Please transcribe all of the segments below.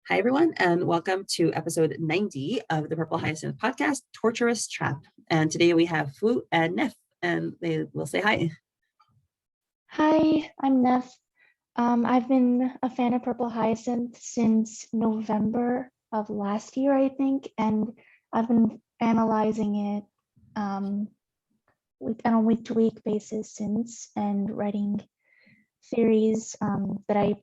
Hi, everyone, and welcome to episode 90 of the Purple Hyacinth podcast, Torturous Trap. And today we have Fwoot and 𝗪𝗡, and they will say hi. Hi, I'm 𝗪𝗡. I've been a fan of Purple Hyacinth since November of last year, I think, and I've been analyzing it on a week-to-week basis since, and writing theories that I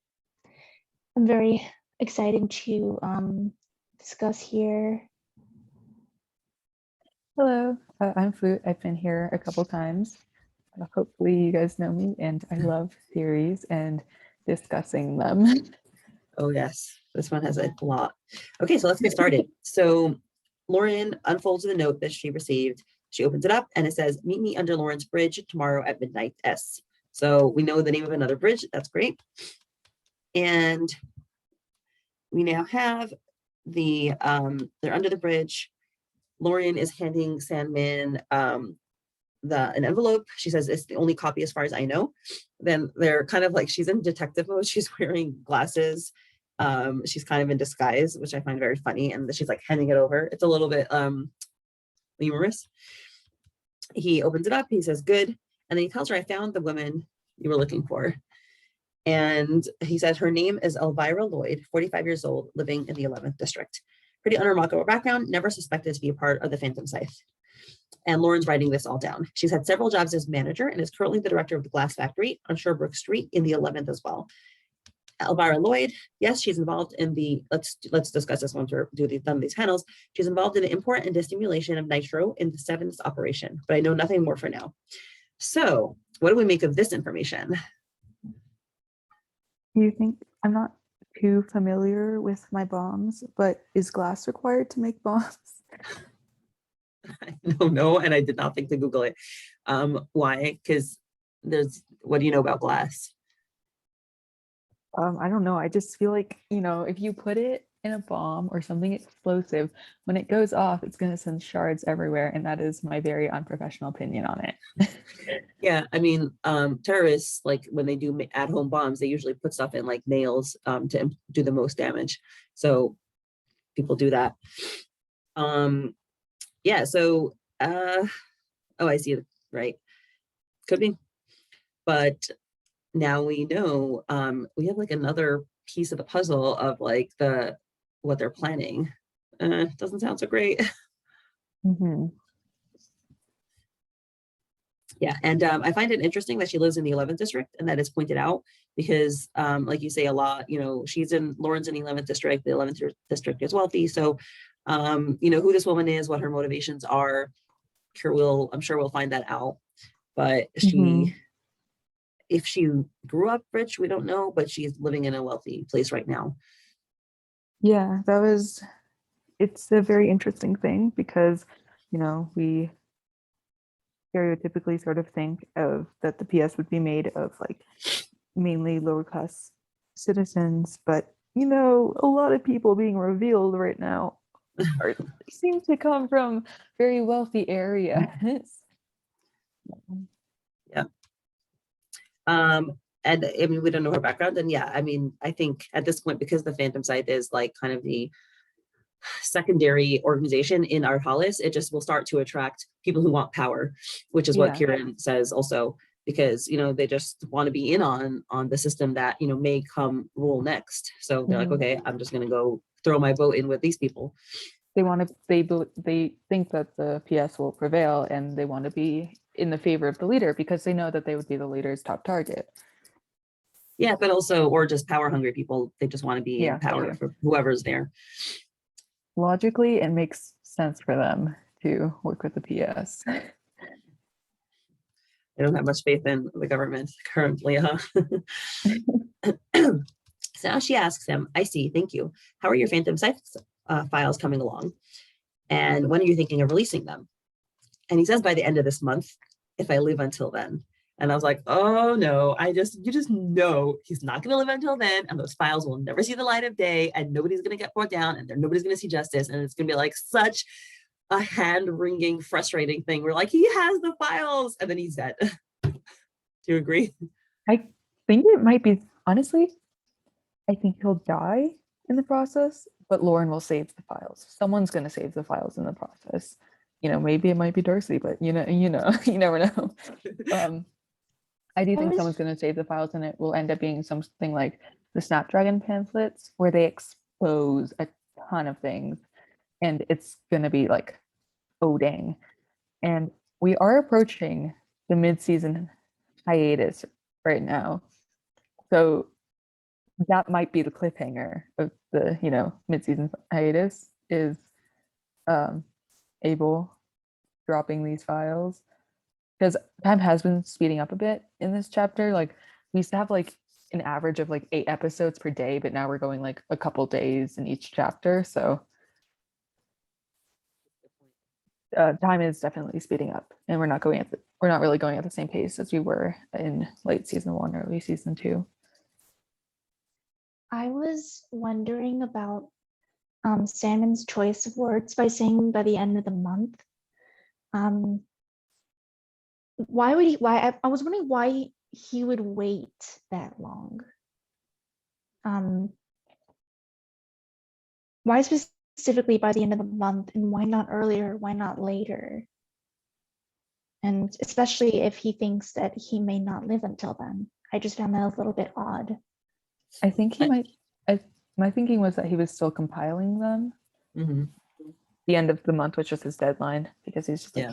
am very excited to discuss here. Hello, I'm Fwoot. I've been here a couple times. Hopefully you guys know me, and I love theories and discussing them. Oh, yes. This one has a lot. Okay, so let's get started. So Lauren unfolds the note that she received. She opens it up, and it says, "Meet me under Lawrence Bridge tomorrow at midnight, S." So we know the name of another bridge. That's great. And we now have they're under the bridge. Lauren is handing Sandman an envelope. She says it's the only copy as far as I know. Then they're kind of like, she's in detective mode. She's wearing glasses. She's kind of in disguise, which I find very funny. And she's like handing it over. It's a little bit humorous. He opens it up. He says, "Good." And then he tells her, "I found the woman you were looking for." And he says her name is 𝗪𝗆𝗆𝗆, 45 years old, living in the 11th district. Pretty unremarkable background, never suspected to be a part of the Phantom Scythe. And Lauren's writing this all down. She's had several jobs as manager and is currently the director of the glass factory on Sherbrooke Street in the 11th as well. 𝗪𝗆𝗆𝗆𝗆, yes, she's involved in the, let's discuss this once we're done these panels. She's involved in the import and dissimulation of nitro in the 7th operation, but I know nothing more for now. So what do we make of this information? You think, I'm not too familiar with my bombs, but is glass required to make bombs? I don't know, and I did not think to Google it. Why? Because what do you know about glass? I don't know. I just feel like, if you put it in a bomb or something explosive, when it goes off, it's going to send shards everywhere. And that is my very unprofessional opinion on it. Yeah, I mean, terrorists, like when they do at-home bombs, they usually put stuff in like nails to do the most damage. So people do that. Yeah, so, oh, I see it, right. Could be. But now we know we have like another piece of the puzzle of like what they're planning. Doesn't sound so great. Mm-hmm. Yeah, and I find it interesting that she lives in the 11th district and that it's pointed out because like you say a lot, Lauren's in the 11th district, the 11th district is wealthy. So, who this woman is, what her motivations are, I'm sure we'll find that out. But if she grew up rich, we don't know, but she's living in a wealthy place right now. Yeah, it's a very interesting thing because, we stereotypically sort of think of that the PS would be made of like mainly lower class citizens, but a lot of people being revealed right now seem to come from very wealthy areas. Yeah. And I mean, we don't know her background, and yeah, I mean, I think at this point, because the Phantom Scythe is like kind of the secondary organization in our 𝗪𝗆𝗆𝗆, it just will start to attract people who want power, which is what Kieran says also, because they just want to be in on the system that may come rule next. So they're like, okay, I'm just gonna go throw my vote in with these people. They think that the PS will prevail, and they want to be in the favor of the leader because they know that they would be the leader's top target. Yeah, but also, or just power hungry people. They just want to be in power for whoever's there. Logically, it makes sense for them to work with the PS. I don't have much faith in the government currently, huh? So now she asks him, "I see, thank you. How are your Phantom Scythe files coming along? And when are you thinking of releasing them?" And he says, "By the end of this month, if I live until then." And I was like, oh no, you just know he's not going to live until then. And those files will never see the light of day, and nobody's going to get brought down, and nobody's going to see justice. And it's going to be like such a hand-wringing, frustrating thing. We're like, he has the files, and then he's dead. Do you agree? I think it might be, honestly, I think he'll die in the process, but Lauren will save the files. Someone's going to save the files in the process. You know, maybe it might be 𝗪𝗪𝗓, but you never know. I do think someone's going to save the files, and it will end up being something like the Snapdragon pamphlets, where they expose a ton of things, and it's going to be like, oh dang. And we are approaching the mid-season hiatus right now, so that might be the cliffhanger of the mid-season hiatus, is Abel dropping these files, because time has been speeding up a bit in this chapter. Like, we used to have like an average of like 8 episodes per day, but now we're going like a couple days in each chapter, so time is definitely speeding up, and we're not really going at the same pace as we were in late season 1, early season 2. I was wondering about Sandman's choice of words by saying by the end of the month. Why would he? I was wondering why he would wait that long. Why specifically by the end of the month, and why not earlier? Why not later? And especially if he thinks that he may not live until then. I just found that a little bit odd. I think he might. My thinking was that he was still compiling them. The end of the month, which was his deadline, because he's just like,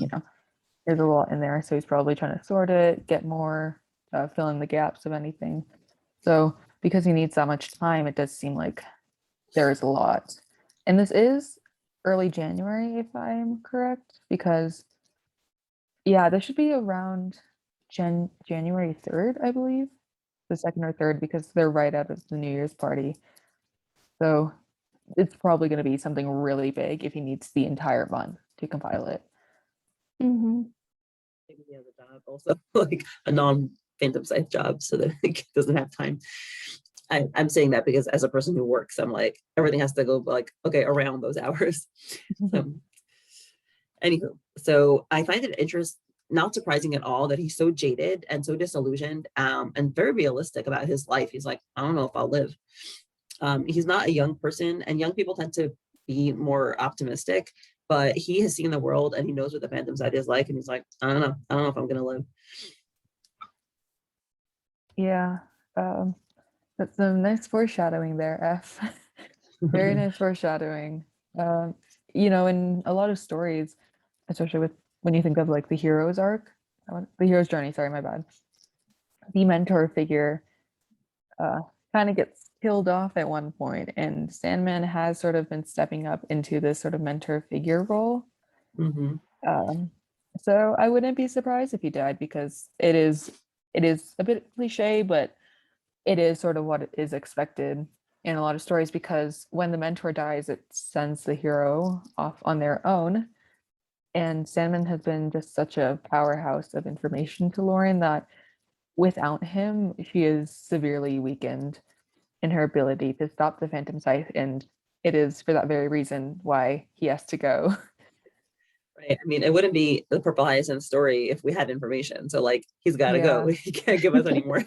there's a lot in there, so he's probably trying to sort it, get more, fill in the gaps of anything. So because he needs that much time, it does seem like there is a lot. And this is early January, if I'm correct, because this should be around January 3rd, I believe, the 2nd or 3rd, because they're right out of the New Year's party. So it's probably going to be something really big if he needs the entire month to compile it. Mm-hmm. Maybe he has a job also, like a non-Phantom Scythe job, so that he doesn't have time. I'm saying that because as a person who works, I'm like, everything has to go like, okay, around those hours. So, anywho, so I find it not surprising at all that he's so jaded and so disillusioned, and very realistic about his life. He's like, I don't know if I'll live. He's not a young person, and young people tend to be more optimistic, but he has seen the world and he knows what the Phantom Scythe is like, and he's like, I don't know if I'm gonna live. Yeah, that's some nice foreshadowing there, F. Very nice foreshadowing. In a lot of stories, especially when you think of like the hero's arc, the hero's journey, sorry, my bad, the mentor figure kind of gets killed off at one point, and Sandman has sort of been stepping up into this sort of mentor figure role. So I wouldn't be surprised if he died, because it is a bit cliche, but it is sort of what is expected in a lot of stories, because when the mentor dies, it sends the hero off on their own. And Sandman has been just such a powerhouse of information to Lauren that without him, she is severely weakened in her ability to stop the Phantom Scythe, and it is for that very reason why he has to go. Right. I mean, it wouldn't be the Purple Hyacinth story if we had information. So like, he's got to go. He can't give us any more.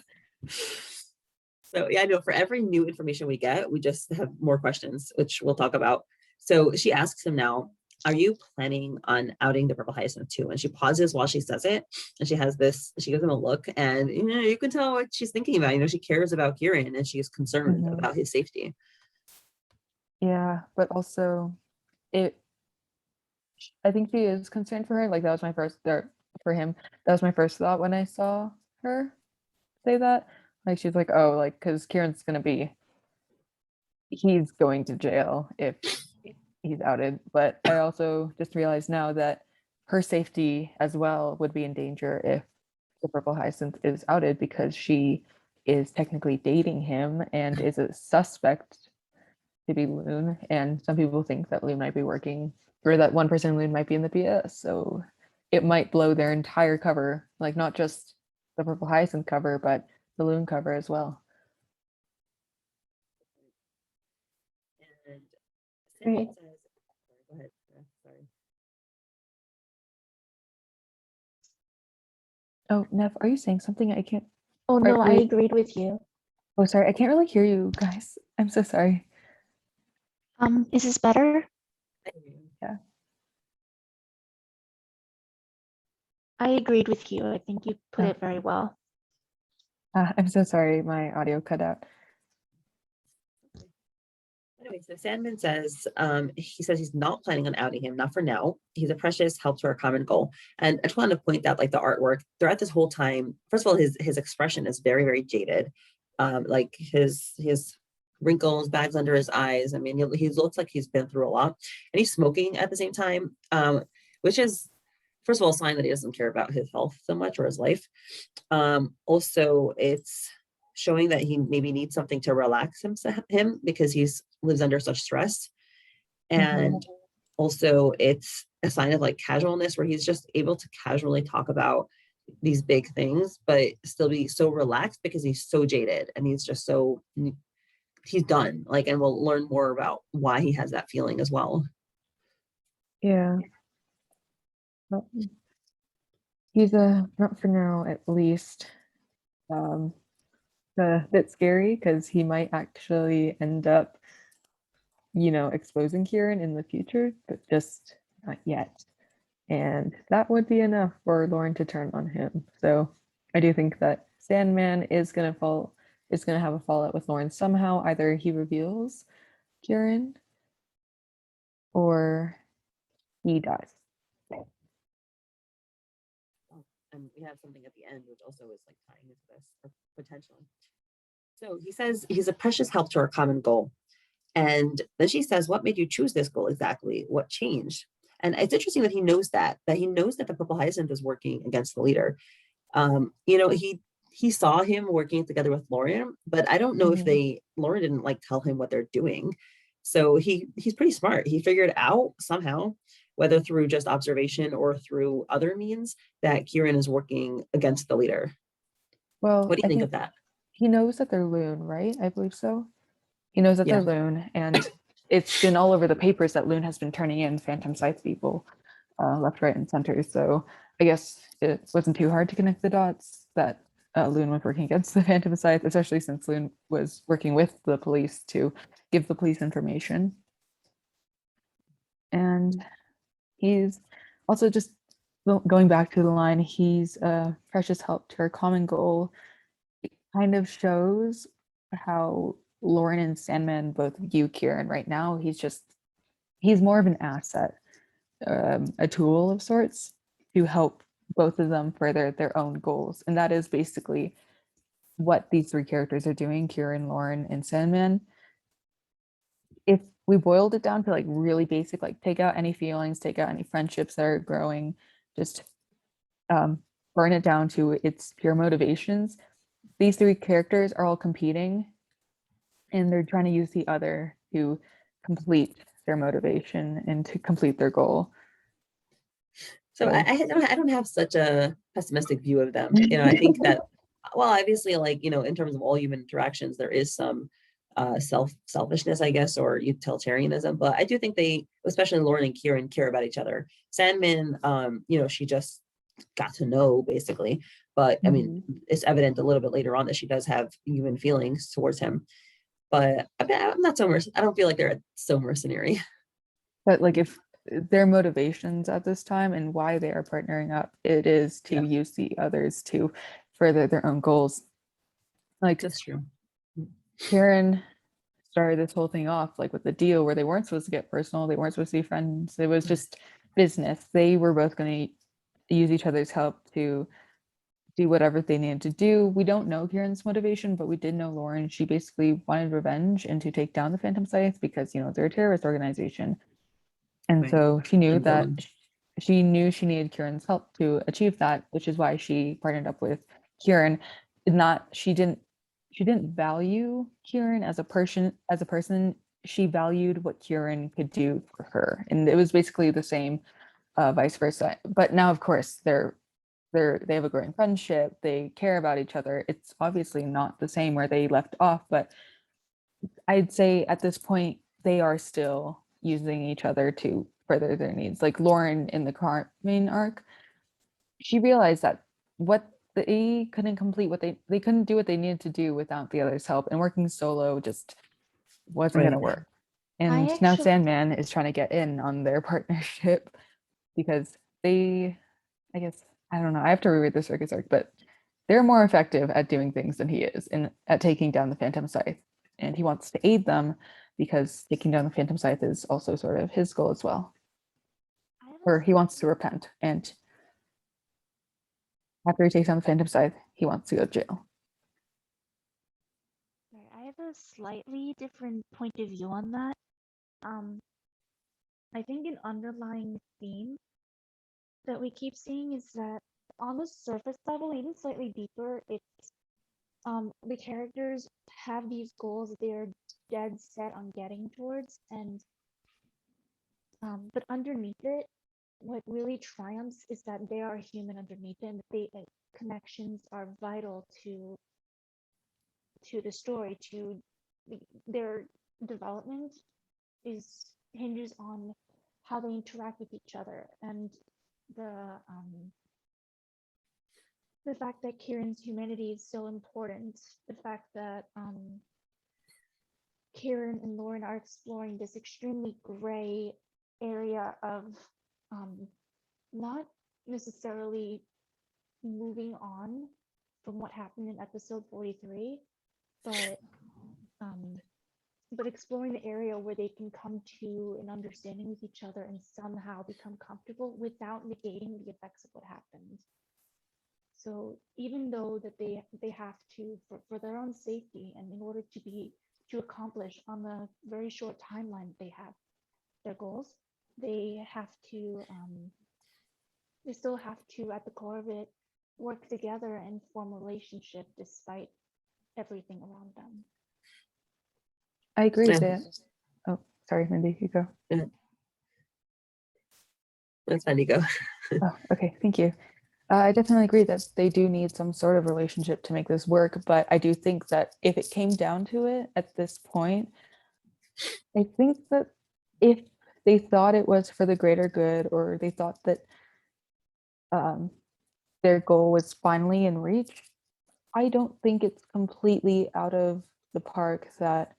So I know for every new information we get, we just have more questions, which we'll talk about. So she asks him now, are you planning on outing the Purple Hyacinth too? And she pauses while she says it, and she gives him a look, and you can tell what she's thinking about. She cares about Kieran, and she's concerned about his safety. Yeah, but also I think she is concerned for her. Like, that was my first thought for him. That was my first thought when I saw her say that. Like, she's like, oh, like, because he's going to jail if he's outed. But I also just realized now that her safety as well would be in danger if the Purple Hyacinth is outed, because she is technically dating him and is a suspect to be Loon. And some people think that Loon might be working, or that one person Loon might be in the PS. So it might blow their entire cover, like not just the Purple Hyacinth cover, but the Loon cover as well. And Right. says, go ahead. Sorry. Oh, Nev, are you saying something? I can't. Oh no, I agreed with you. Oh, sorry, I can't really hear you guys. I'm so sorry. Is this better? I agreed with you. I think you put it very well. I'm so sorry, my audio cut out. Anyway, so Sandman says, he says he's not planning on outing him, not for now. He's a precious help to our common goal. And I just wanted to point out, like, the artwork throughout this whole time. First of all, his expression is very, very jaded. Like his wrinkles, bags under his eyes. I mean, he looks like he's been through a lot, and he's smoking at the same time, which is, first of all, a sign that he doesn't care about his health so much or his life. Also, it's showing that he maybe needs something to relax him because he's lives under such stress. And also it's a sign of like casualness, where he's just able to casually talk about these big things, but still be so relaxed because he's so jaded and he's just so, he's done. Like, and we'll learn more about why he has that feeling as well. Yeah. Well, he's not for now, at least. A bit scary because he might actually end up, you know, exposing Kieran in the future, but just not yet. And that would be enough for Lauren to turn on him. So I do think that Sandman is gonna have a fallout with Lauren somehow. Either he reveals Kieran or he dies. And we have something at the end which also is like tying into this, or potentially. So he says he's a precious help to our common goal. And then she says, what made you choose this goal exactly? What changed? And it's interesting that he knows that the Purple Hyacinth is working against the leader. You know, he saw him working together with Lauren, but I don't know if Lauren didn't like tell him what they're doing. So he's pretty smart. He figured out somehow, whether through just observation or through other means, that Kieran is working against the leader. Well, what do you think of that? He knows that they're 𝗏, right? I believe so. He knows that they're 𝗏, and it's been all over the papers that 𝗏 has been turning in Phantom Scythe people left, right, and center. So I guess it wasn't too hard to connect the dots that 𝗏 was working against the Phantom Scythe, especially since 𝗏 was working with the police to give the police information. And he's also, just going back to the line, he's a precious help to our common goal. It kind of shows how Lauren and Sandman both view Kieran right now. He's more of an asset, a tool of sorts to help both of them further their own goals. And that is basically what these three characters are doing, Kieran, Lauren, and Sandman. If we boiled it down to like really basic, like take out any feelings, take out any friendships that are growing, just burn it down to its pure motivations, these three characters are all competing, and they're trying to use the other to complete their motivation and to complete their goal. So I don't have such a pessimistic view of them. You know, I think that, well, obviously, like, you know, in terms of all human interactions, there is some selfishness, I guess, or utilitarianism. But I do think they, especially Lauren and Kieran, care about each other. Sandman, you know, she just got to know, basically. But I mean, it's evident a little bit later on that she does have human feelings towards him. But I mean, I'm not so I don't feel like they're so mercenary. But like, if their motivations at this time and why they are partnering up, it is to use the others to further their own goals. Like, that's true. Kieran started this whole thing off like with the deal where they weren't supposed to get personal, they weren't supposed to be friends, it was just business. They were both going to use each other's help to do whatever they needed to do. We don't know Kieran's motivation, but we did know Lauren. She basically wanted revenge and to take down the Phantom Scythe because, you know, they're a terrorist organization. And so she knew that she needed Kieran's help to achieve that, which is why she partnered up with Kieran. She didn't value Kieran as a person. She valued what Kieran could do for her. And it was basically the same, vice versa. But now, of course, they have a growing friendship. They care about each other. It's obviously not the same where they left off, but I'd say at this point, they are still using each other to further their needs. Like Lauren in the main arc, she realized that they couldn't complete they couldn't do what they needed to do without the other's help, and working solo just wasn't going to work. And now actually, Sandman is trying to get in on their partnership because they, I guess, I don't know, I have to reread the circus arc, but they're more effective at doing things than he is and at taking down the Phantom Scythe. And he wants to aid them because taking down the Phantom Scythe is also sort of his goal as well. I have Or a, he wants to repent, and after he takes down the Phantom Scythe, he wants to go to jail. sorry, I have a slightly different point of view on that. I think an underlying theme that we keep seeing is that on the surface level, even slightly deeper, it's the characters have these goals that they're dead set on getting towards, and but underneath it, what really triumphs is that they are human underneath it, and connections are vital to the story, to their development hinges on how they interact with each other, and the fact that Kieran's humanity is so important, the fact that Kieran and Lauren are exploring this extremely gray area of not necessarily moving on from what happened in episode 43, but exploring the area where they can come to an understanding with each other and somehow become comfortable without negating the effects of what happened. So even though that they have to, for their own safety and in order to accomplish on the very short timeline they have their goals, they still have to, at the core of it, work together and form a relationship despite everything around them. I agree Yeah. that. Oh, sorry, Mindy, you go. That's fine, you go. Oh, okay, thank you. I definitely agree that they do need some sort of relationship to make this work, but I do think that if it came down to it at this point, I think that if they thought it was for the greater good, or they thought that their goal was finally in reach, I don't think it's completely out of the park that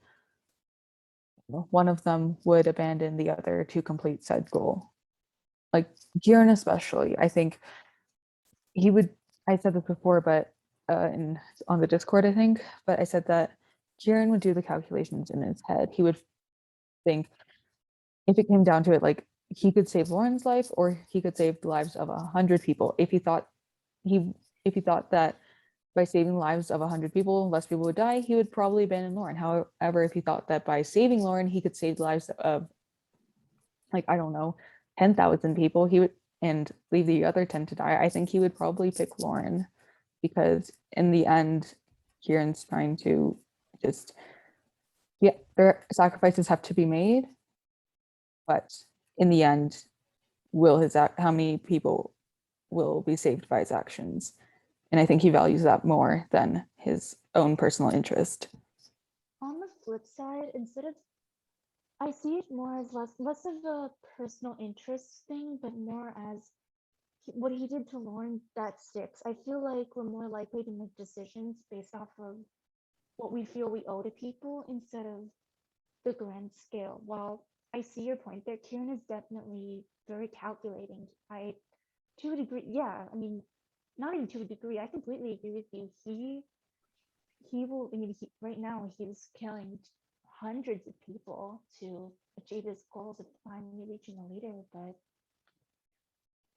one of them would abandon the other to complete said goal. Like Kieran especially, I think he would, I said this before, but on the Discord, I think, but I said that Kieran would do the calculations in his head. He would think, if it came down to it, like he could save Lauren's life or he could save the lives of 100 people. If he thought that by saving the lives of 100 people, less people would die, he would probably abandon Lauren. However, if he thought that by saving Lauren, he could save the lives of, like, I don't know, 10,000 people, he would, and leave the other 10 to die, I think he would probably pick Lauren, because in the end, Kieran's trying to just, yeah, their sacrifices have to be made, but in the end, how many people will be saved by his actions? And I think he values that more than his own personal interest. On the flip side, I see it more as less of a personal interest thing, but more as what he did to Lauren that sticks. I feel like we're more likely to make decisions based off of what we feel we owe to people instead of the grand scale. While I see your point there, Kieran is definitely very calculating. To a degree, yeah, I mean, not even to a degree, I completely agree with you. He will, I mean, right now he's killing hundreds of people to achieve his goals of finally reaching a leader, but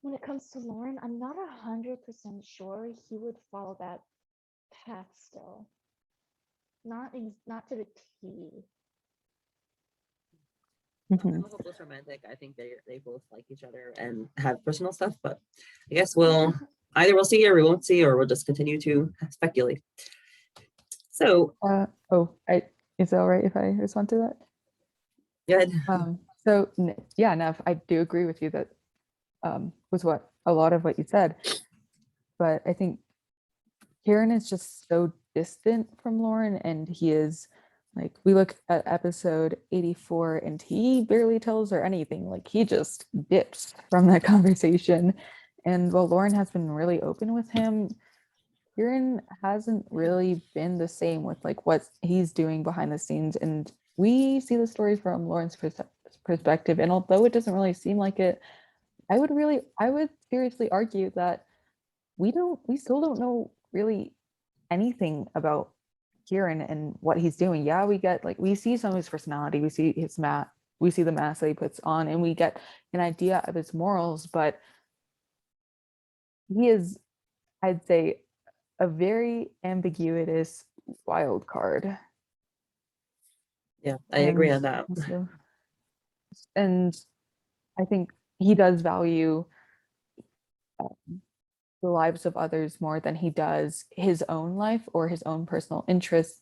when it comes to Lauren, I'm not 100% sure he would follow that path still. Not to the T. I'm a hopeless romantic. I think they both like each other and have personal stuff, but I guess either we'll see or we won't see, or we'll just continue to speculate. So is it all right if I respond to that? good. So yeah, Nev, I do agree with you that with a lot of what you said, but I think Kieran is just so distant from Lauren, and he is, like, we look at episode 84 and he barely tells her anything. Like, he just dips from that conversation. And while Lauren has been really open with him, Kieran hasn't really been the same with like what he's doing behind the scenes. And we see the story from Lauren's perspective, and although it doesn't really seem like it, I would seriously argue that we still don't know really anything about Kieran and what he's doing. Yeah, we see some of his personality, we see the mask that he puts on, and we get an idea of his morals, but he is, I'd say, a very ambiguous wild card. Yeah, I agree on that. And I think he does value the lives of others more than he does his own life or his own personal interests.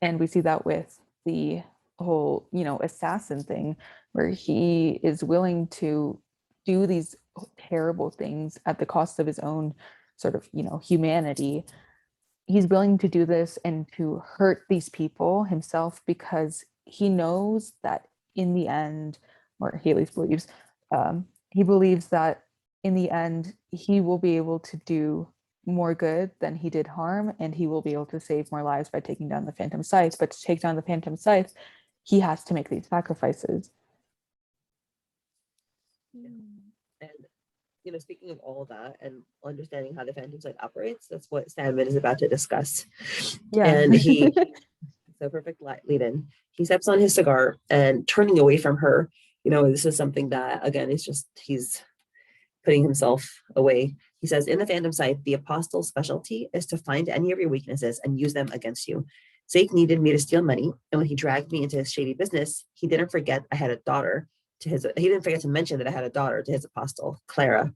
And we see that with the whole, assassin thing, where he is willing to do these terrible things at the cost of his own sort of, humanity. He's willing to do this and to hurt these people himself because he knows that in the end, or he at least believes, he believes that in the end, he will be able to do more good than he did harm, and he will be able to save more lives by taking down the Phantom Scythe. But to take down the Phantom Scythe, he has to make these sacrifices. And speaking of all of that and understanding how the Phantom Scythe operates, that's what Sandman is about to discuss. Yeah. And so perfect lead in. He steps on his cigar and turning away from her. This is something that, again, he's putting himself away. He says, in the Phantom Scythe, the apostle's specialty is to find any of your weaknesses and use them against you. Zeke needed me to steal money, and when he dragged me into his shady business, he didn't forget I had a daughter he didn't forget to mention that I had a daughter to his apostle, Clara.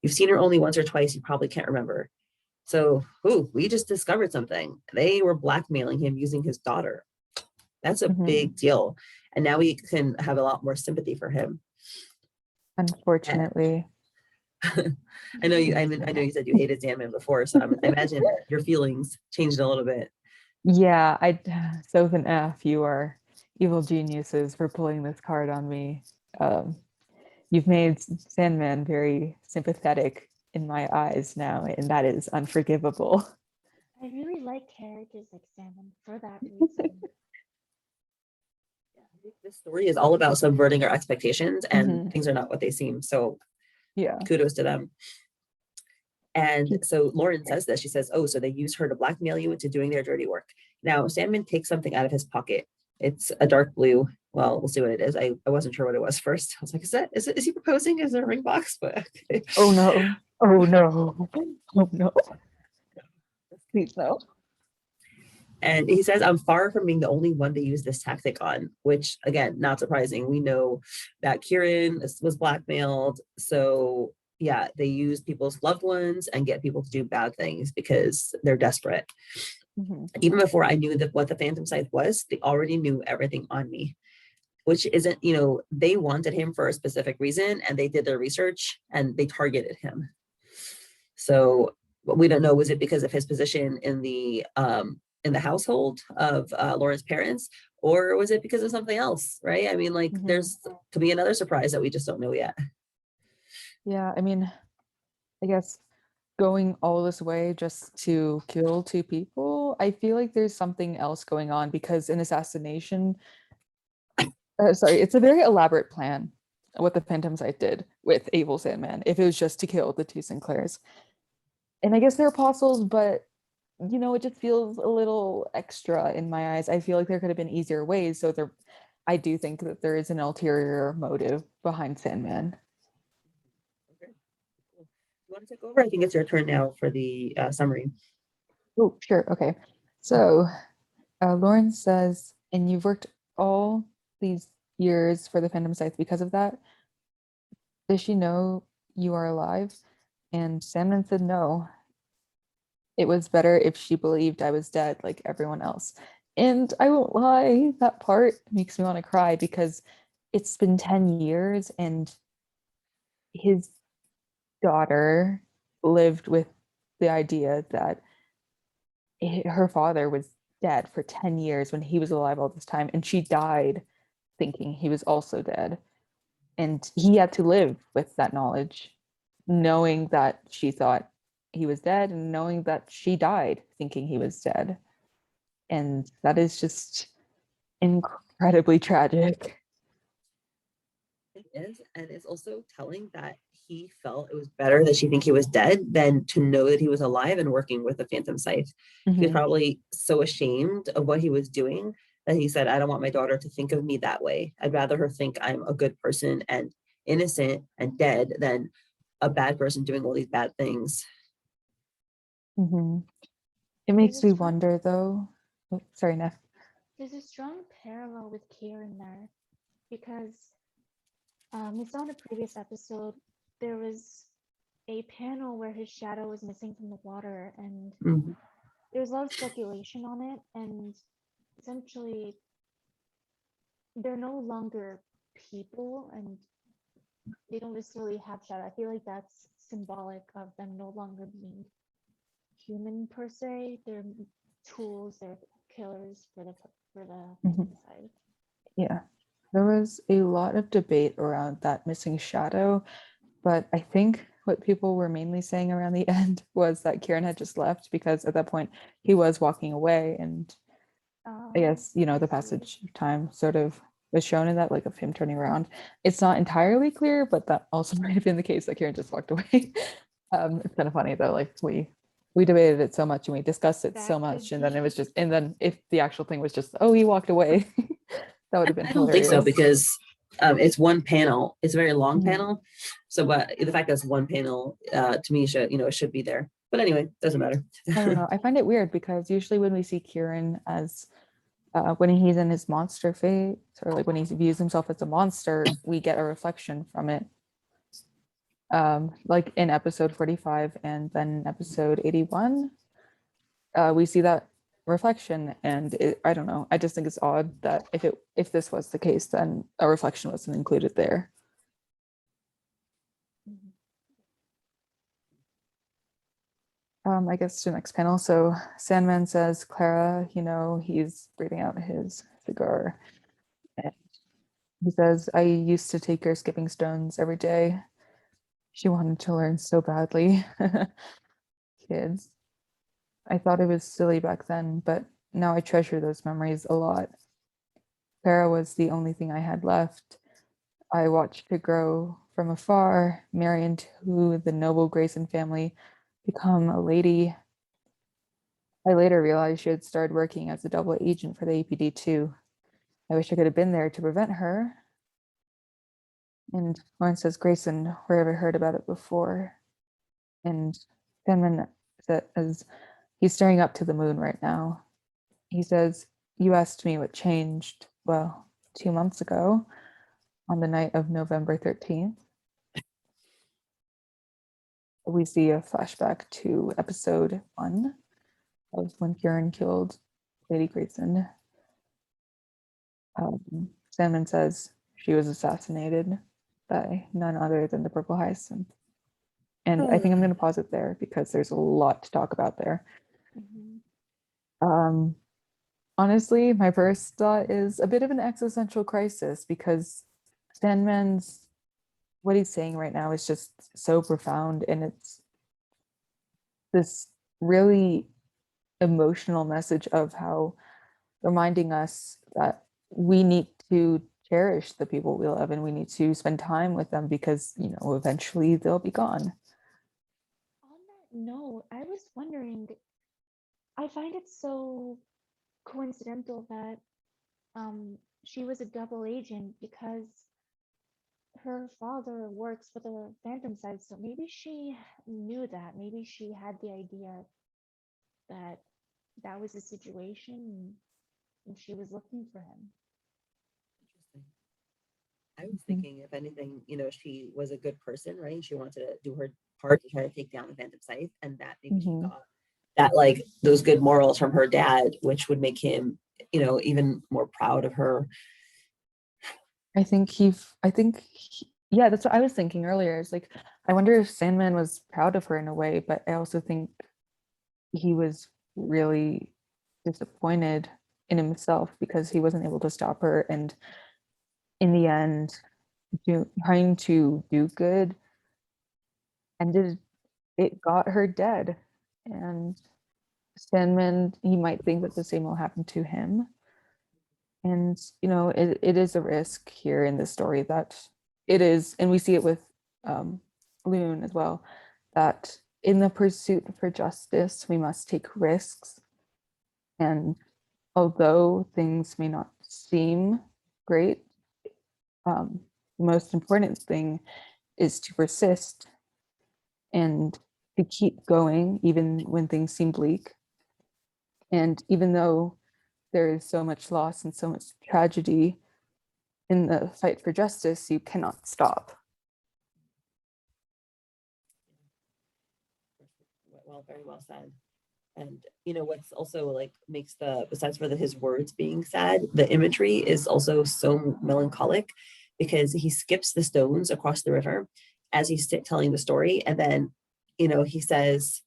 You've seen her only once or twice, you probably can't remember. So, we just discovered something. They were blackmailing him using his daughter. That's a big deal. And now we can have a lot more sympathy for him. Unfortunately. I know you said you hated Sandman before, so I imagine your feelings changed a little bit. Yeah, so with an F, you are evil geniuses for pulling this card on me. You've made Sandman very sympathetic in my eyes now, and that is unforgivable. I really like characters like Sandman for that reason. This story is all about subverting our expectations, and things are not what they seem. So yeah, kudos to them. And so Lauren says this. She says, oh, so they use her to blackmail you into doing their dirty work. Now, Sandman takes something out of his pocket. It's a dark blue. Well, we'll see what it is. I wasn't sure what it was first. I was like, is he proposing? Is it a ring box? But okay. Oh no. Oh no. Oh no. Please no. And he says, I'm far from being the only one to use this tactic on, which, again, not surprising. We know that Kieran was blackmailed. So yeah, they use people's loved ones and get people to do bad things because they're desperate. Even before I knew what the Phantom Scythe was, they already knew everything on me, which isn't, they wanted him for a specific reason, and they did their research and they targeted him. So we don't know, was it because of his position in the household of Lauren's parents, or was it because of something else, right? I mean, there's could be another surprise that we just don't know yet. Yeah, I mean, I guess going all this way just to kill two people, I feel like there's something else going on, because an assassination, it's a very elaborate plan what the Phantom Scythe did with Abel Sandman, if it was just to kill the two Sinclairs. And I guess they're apostles, but it just feels a little extra in my eyes. I feel like there could have been easier ways. So I do think that there is an ulterior motive behind Sandman. Okay. Cool. You want to take over? I think it's your turn now for the summary. Oh, sure. Okay. So Lauren says, and you've worked all these years for the Phantom Scythe because of that. Does she know you are alive? And Sandman said no. It was better if she believed I was dead like everyone else. And I won't lie, that part makes me want to cry, because it's been 10 years and his daughter lived with the idea that her father was dead for 10 years when he was alive all this time, and she died thinking he was also dead. And he had to live with that knowledge, knowing that she thought he was dead and knowing that she died thinking he was dead. And that is just incredibly tragic. It is, and it's also telling that he felt it was better that she think he was dead than to know that he was alive and working with the Phantom Scythe. He was probably so ashamed of what he was doing that he said, I don't want my daughter to think of me that way. I'd rather her think I'm a good person and innocent and dead than a bad person doing all these bad things. It makes me wonder though. Oh, sorry, Neff. There's a strong parallel with Kieran there, because we saw in a previous episode there was a panel where his shadow was missing from the water, and there was a lot of speculation on it, and essentially they're no longer people and they don't necessarily have shadow. I feel like that's symbolic of them no longer being human per se. They're tools, they're killers for the side. Yeah, there was a lot of debate around that missing shadow, but I think what people were mainly saying around the end was that Kieran had just left, because at that point he was walking away, and I guess, you know, the passage of time sort of was shown in that, like, of him turning around. It's not entirely clear, but that also might have been the case that Kieran just walked away. It's kind of funny though, like we debated it so much and we discussed it so much, and then it was just, and then if the actual thing was just, oh, he walked away, that would have been hilarious. I don't think so, because it's one panel. It's a very long panel. So, but the fact that it's one panel, to me, should, you know, it should be there. But anyway, doesn't matter. I don't know. I find it weird because usually when we see Kieran as when he's in his monster phase, or like when he views himself as a monster, we get a reflection from it. Like in episode 45 and then episode 81, we see that reflection, and I don't know. I just think it's odd that if this was the case, then a reflection wasn't included there. I guess to the next panel. So Sandman says, Clara, you know, he's breathing out his cigar. And he says, I used to take her skipping stones every day. She wanted to learn so badly. Kids. I thought it was silly back then, but now I treasure those memories a lot. Clara was the only thing I had left. I watched her grow from afar, marry into the noble Grayson family, become a lady. I later realized she had started working as a double agent for the APD too. I wish I could have been there to prevent her. And Lauren says, Grayson, where have I heard about it before? And Sandman says, he's staring up to the moon right now. He says, you asked me what changed. Well, 2 months ago, on the night of November 13th, we see a flashback to episode 1 of when Kieran killed Lady Grayson. Sandman says she was assassinated by none other than the Purple Hyacinth. And I think I'm going to pause it there because there's a lot to talk about there. Honestly, my first thought is a bit of an existential crisis, because Sandman's, what he's saying right now is just so profound, and it's this really emotional message of how reminding us that we need to cherish the people we love and we need to spend time with them, because, you know, eventually they'll be gone. On that note, I was wondering, I find it so coincidental that she was a double agent, because her father works for the Phantom Scythe, so maybe she knew that. Maybe she had the idea that that was the situation and she was looking for him. Interesting. I was thinking, if anything, you know, she was a good person, right? She wanted to do her part to try to take down the Phantom Scythe, and that maybe she got that, like, those good morals from her dad, which would make him, you know, even more proud of her. Yeah, that's what I was thinking earlier. It's like, I wonder if Sandman was proud of her in a way, but I also think he was really disappointed in himself because he wasn't able to stop her, and in the end, trying to do good, and it got her dead. And Sandman, he might think that the same will happen to him, And, you know, it is a risk here in this story that it is, and we see it with Loon as well, that in the pursuit for justice, we must take risks. And although things may not seem great, the most important thing is to persist and to keep going even when things seem bleak. And even though there is so much loss and so much tragedy in the fight for justice, you cannot stop. Well, very well said. And you know what's also like makes besides for his words being sad, the imagery is also so melancholic, because he skips the stones across the river as he's telling the story, and then he says,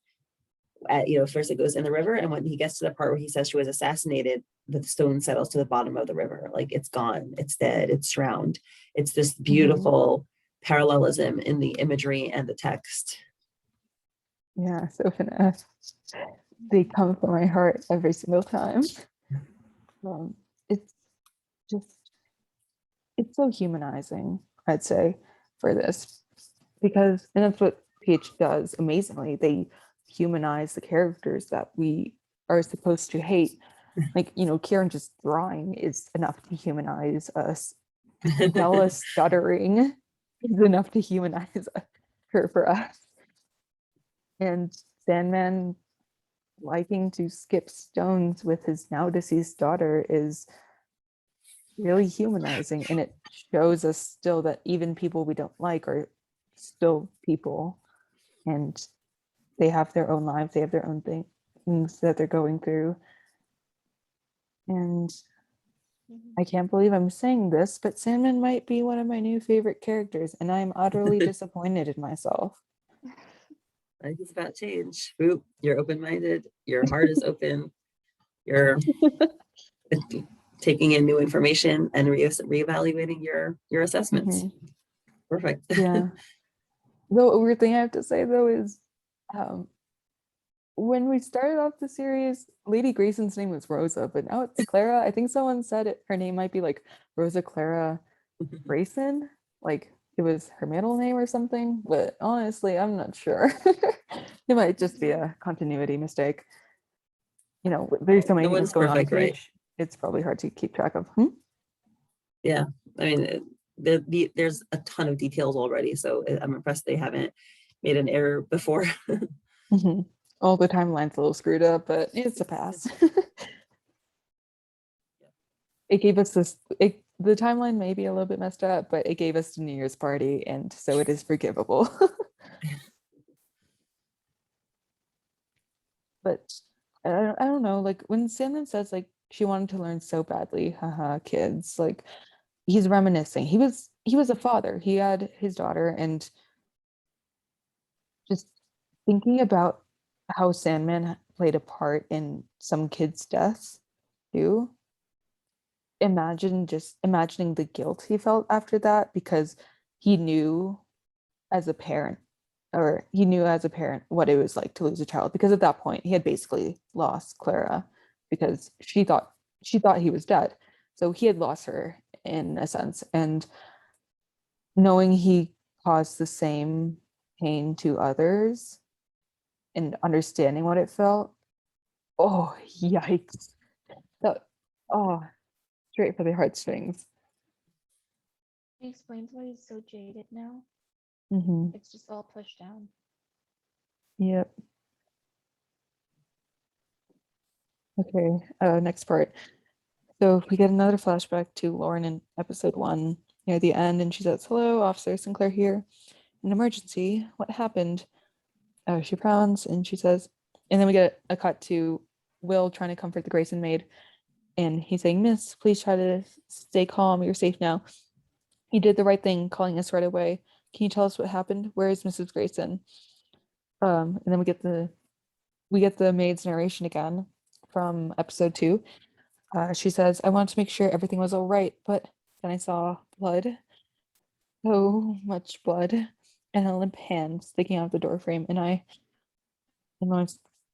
first it goes in the river, and when he gets to the part where he says she was assassinated, the stone settles to the bottom of the river, like it's gone, it's dead, it's drowned. It's this beautiful parallelism in the imagery and the text. Yeah, so finesse. They come from my heart every single time. It's so humanizing, I'd say, for this, because, and that's what PH does amazingly. They humanize the characters that we are supposed to hate. Like, Kieran just drawing is enough to humanize us. Bella stuttering is enough to humanize her for us. And Sandman liking to skip stones with his now deceased daughter is really humanizing, and it shows us still that even people we don't like are still people, and they have their own lives, they have their own things that they're going through. And I can't believe I'm saying this, but Sandman might be one of my new favorite characters, and I'm utterly disappointed in myself. I think it's about change. Fwoot, you're open-minded, your heart is open, you're taking in new information and reevaluating your assessments. Perfect. Yeah. The weird thing I have to say though is when we started off the series, Lady Grayson's name was Rosa, but now it's Clara. I think someone said her name might be like Rosa Clara Grayson, like it was her middle name or something, but honestly, I'm not sure. It might just be a continuity mistake. There's so many things going on, right? It's probably hard to keep track of. Yeah, I mean, there's a ton of details already, so I'm impressed they haven't made an error before. All the timeline's a little screwed up, but it's a pass. It gave us this, the timeline may be a little bit messed up, but it gave us the New Year's party, and so it is forgivable. But I don't know, like when Sandman says like she wanted to learn so badly, haha, kids, like he's reminiscing. He was a father. He had his daughter, and just thinking about how Sandman played a part in some kids' deaths too. Imagining the guilt he felt after that, because he knew as a parent what it was like to lose a child, because at that point he had basically lost Clara, because she thought he was dead, so he had lost her in a sense, and knowing he caused the same pain to others and understanding what it felt, oh yikes, straight for the heartstrings. He explains why he's so jaded now. It's just all pushed down. Yep. Okay, next part. So we get another flashback to Lauren in episode 1 near the end, and she says, "Hello, Officer Sinclair here. An emergency. What happened?" She frowns and she says, and then we get a cut to Will trying to comfort the Grayson maid, and he's saying, "Miss, please try to stay calm. You're safe now. You did the right thing calling us right away. Can you tell us what happened? Where is Mrs. Grayson?" And then we get the maid's narration again from episode 2. She says, "I wanted to make sure everything was all right, but then I saw blood, so much blood, and a limp hand sticking out of the door frame, and I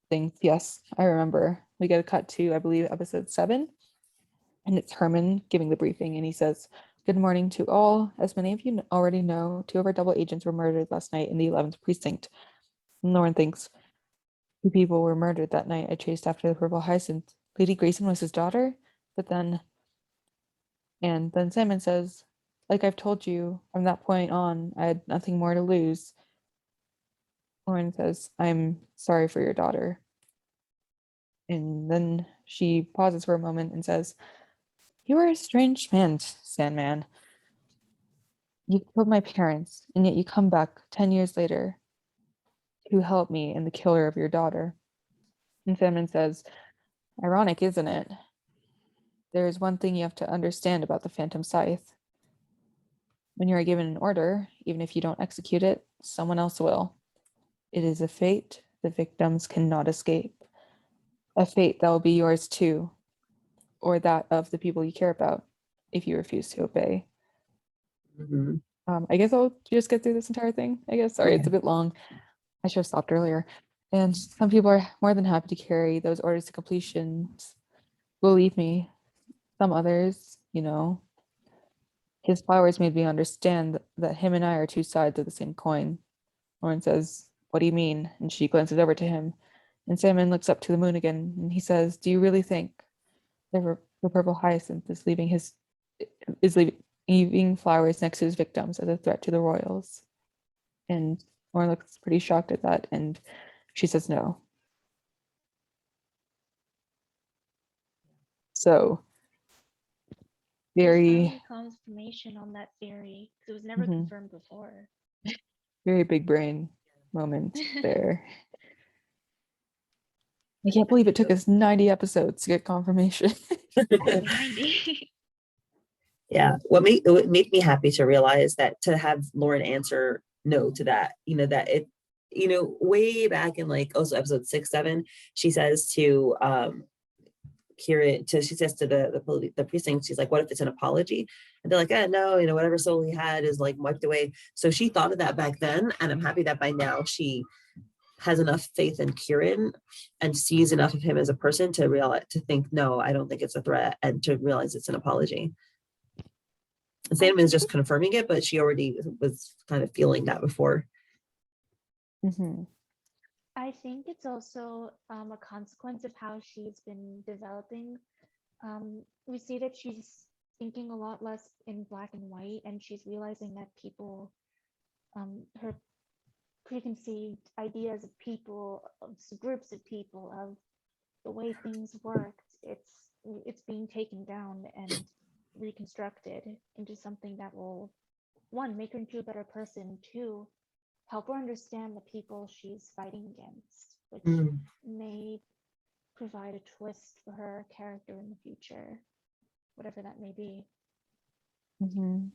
things." Yes, I remember. We get a cut to, I believe, episode 7, And it's Herman giving the briefing, and he says, "Good morning to all. As many of you already know, 2 of our double agents were murdered last night in the 11th precinct." And Lauren thinks, 2 people were murdered that night. I chased after the Purple Hyacinth. Lady Grayson was his daughter? And then Sandman says, "Like I've told you, from that point on, I had nothing more to lose." Lauren says, "I'm sorry for your daughter." And then she pauses for a moment and says, "You are a strange man, Sandman. You killed my parents, and yet you come back 10 years later to help me in the killer of your daughter." And Sandman says, "Ironic, isn't it? There is one thing you have to understand about the Phantom Scythe. When you are given an order, even if you don't execute it, someone else will. It is a fate the victims cannot escape. A fate that will be yours too, or that of the people you care about, if you refuse to obey." Mhm. I guess I'll just get through this entire thing. I guess. Sorry, it's a bit long. I should have stopped earlier. And some people are more than happy to carry those orders to completion. Believe me, some others, his flowers made me understand that him and I are 2 sides of the same coin. Lauren says, "What do you mean?" And she glances over to him. And Sandman looks up to the moon again, and he says, "Do you really think the Purple Hyacinth is leaving flowers next to his victims as a threat to the royals?" And Lauren looks pretty shocked at that, and she says no. So There's very, finally confirmation on that theory because it was never Mhm. confirmed before. very big brain moment there. I can't believe it took us 90 episodes to get confirmation. 90. Yeah, what made me happy to realize that, to have Lauren answer no to that, that it, way back in like also episode 6, 7, she says to Kieran, she says to the precinct, she's like, "What if it's an apology?" And they're like, no, whatever soul he had is like wiped away. So she thought of that back then, and I'm happy that by now she has enough faith in Kieran and sees enough of him as a person to realize, to think, no, I don't think it's a threat, and to realize it's an apology. And Sandman is just confirming it, but she already was kind of feeling that before. Mhm. I think it's also a consequence of how she's been developing. We see that she's thinking a lot less in black and white, and she's realizing that people, her preconceived ideas of people, of groups of people, of the way things worked, it's being taken down and reconstructed into something that will, 1, make her into a better person, 2, help her understand the people she's fighting against, which may provide a twist for her character in the future, whatever that may be. Mhm.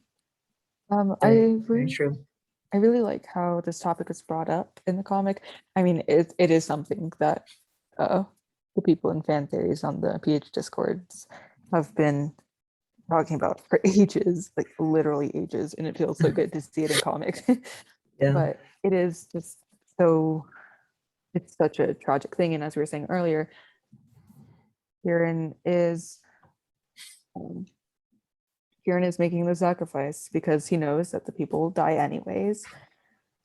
Very true. I really like how this topic is brought up in the comic. I mean, it is something that the people in fan theories on the PH Discords have been talking about for ages, like literally ages, and it feels so good to see it in comics. Yeah. But it is just so, it's such a tragic thing. And as we were saying earlier, Kieran is making the sacrifice because he knows that the people will die anyways.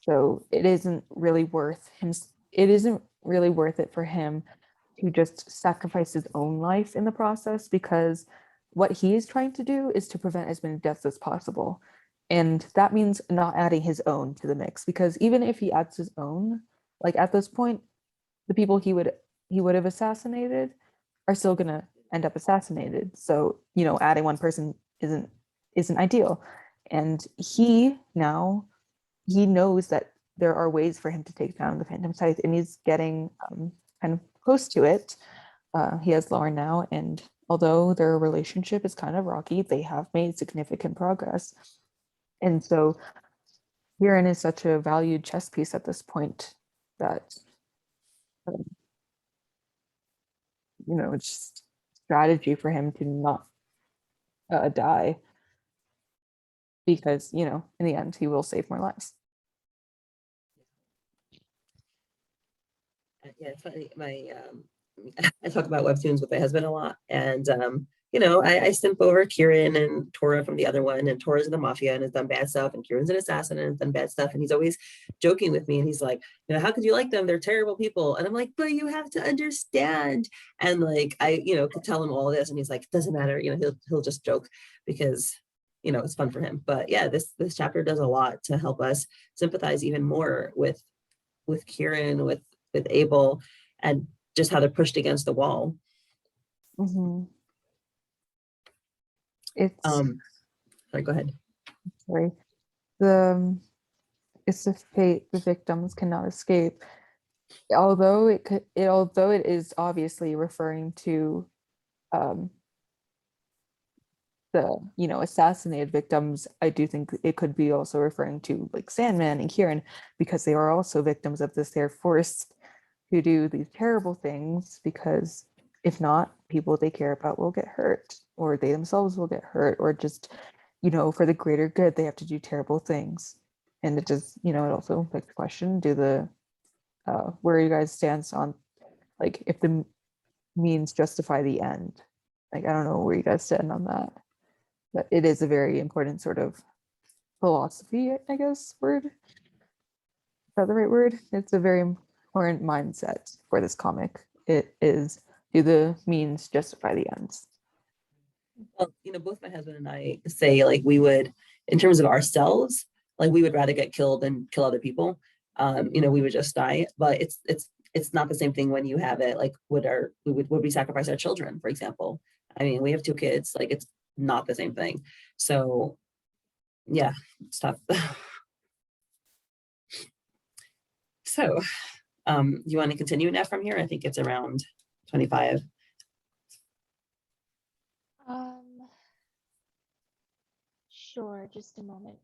So it isn't really worth it for him to just sacrifice his own life in the process, because what he is trying to do is to prevent as many deaths as possible. And that means not adding his own to the mix, because even if he adds his own, like at this point, the people he would have assassinated are still gonna end up assassinated. So, adding one person isn't ideal. And he knows that there are ways for him to take down the Phantom Scythe, and he's getting kind of close to it. He has Lauren now, and although their relationship is kind of rocky, they have made significant progress. And so Kieran is such a valued chess piece at this point that, it's just strategy for him to not die, because, in the end, he will save more lives. Yeah, it's funny. I talk about webtoons with my husband a lot, and I simp over Kieran and Tora from the other one, and Tora's in the mafia and has done bad stuff, and Kieran's an assassin and has done bad stuff, and he's always joking with me, and he's like, how could you like them? They're terrible people. And I'm like, but you have to understand. And like, I, could tell him all this, and he's like, doesn't matter, he'll just joke because it's fun for him. But yeah, this chapter does a lot to help us sympathize even more with Kieran, with Abel, and just how they're pushed against the wall. It's sorry, go ahead. Sorry. It's the fate the victims cannot escape. Although it is obviously referring to the assassinated victims, I do think it could be also referring to like Sandman and Kieran, because they are also victims of this. They're forced to do these terrible things because if not, people they care about will get hurt, or they themselves will get hurt, or just for the greater good they have to do terrible things. And it just it also begs the question, where are you guys' stance on like if the means justify the end? Like, I don't know where you guys stand on that, but it is a very important sort of philosophy, I guess, word. Is that the right word? It's a very important mindset for this comic. It is, do the means justify the ends? Well, both my husband and I say, like, we would, in terms of ourselves, like, we would rather get killed than kill other people. We would just die. But it's not the same thing when you have it, like, would we sacrifice our children, for example? I mean, we have 2 kids, like, it's not the same thing. So yeah, it's tough. So you want to continue now from here? I think it's around 25. Sure, just a moment.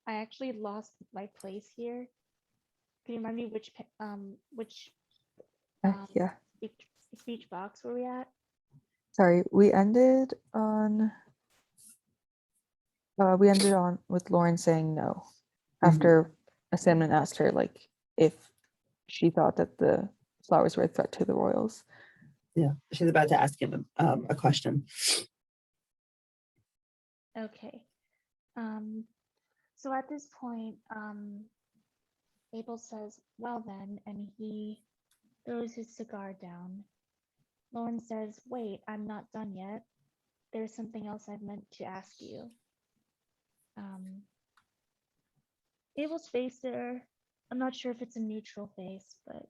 I actually lost my place here. Can you remind me which Yeah. speech box were we at? Sorry, we ended on with Lauren saying no after Sandman asked her like if she thought that the flowers were a threat to the royals. Yeah, she's about to ask him a question. Okay. So at this point, Abel says, well then, and he throws his cigar down. Lauren says, wait, I'm not done yet. There's something else I've meant to ask you. Abel's face there, I'm not sure if it's a neutral face, but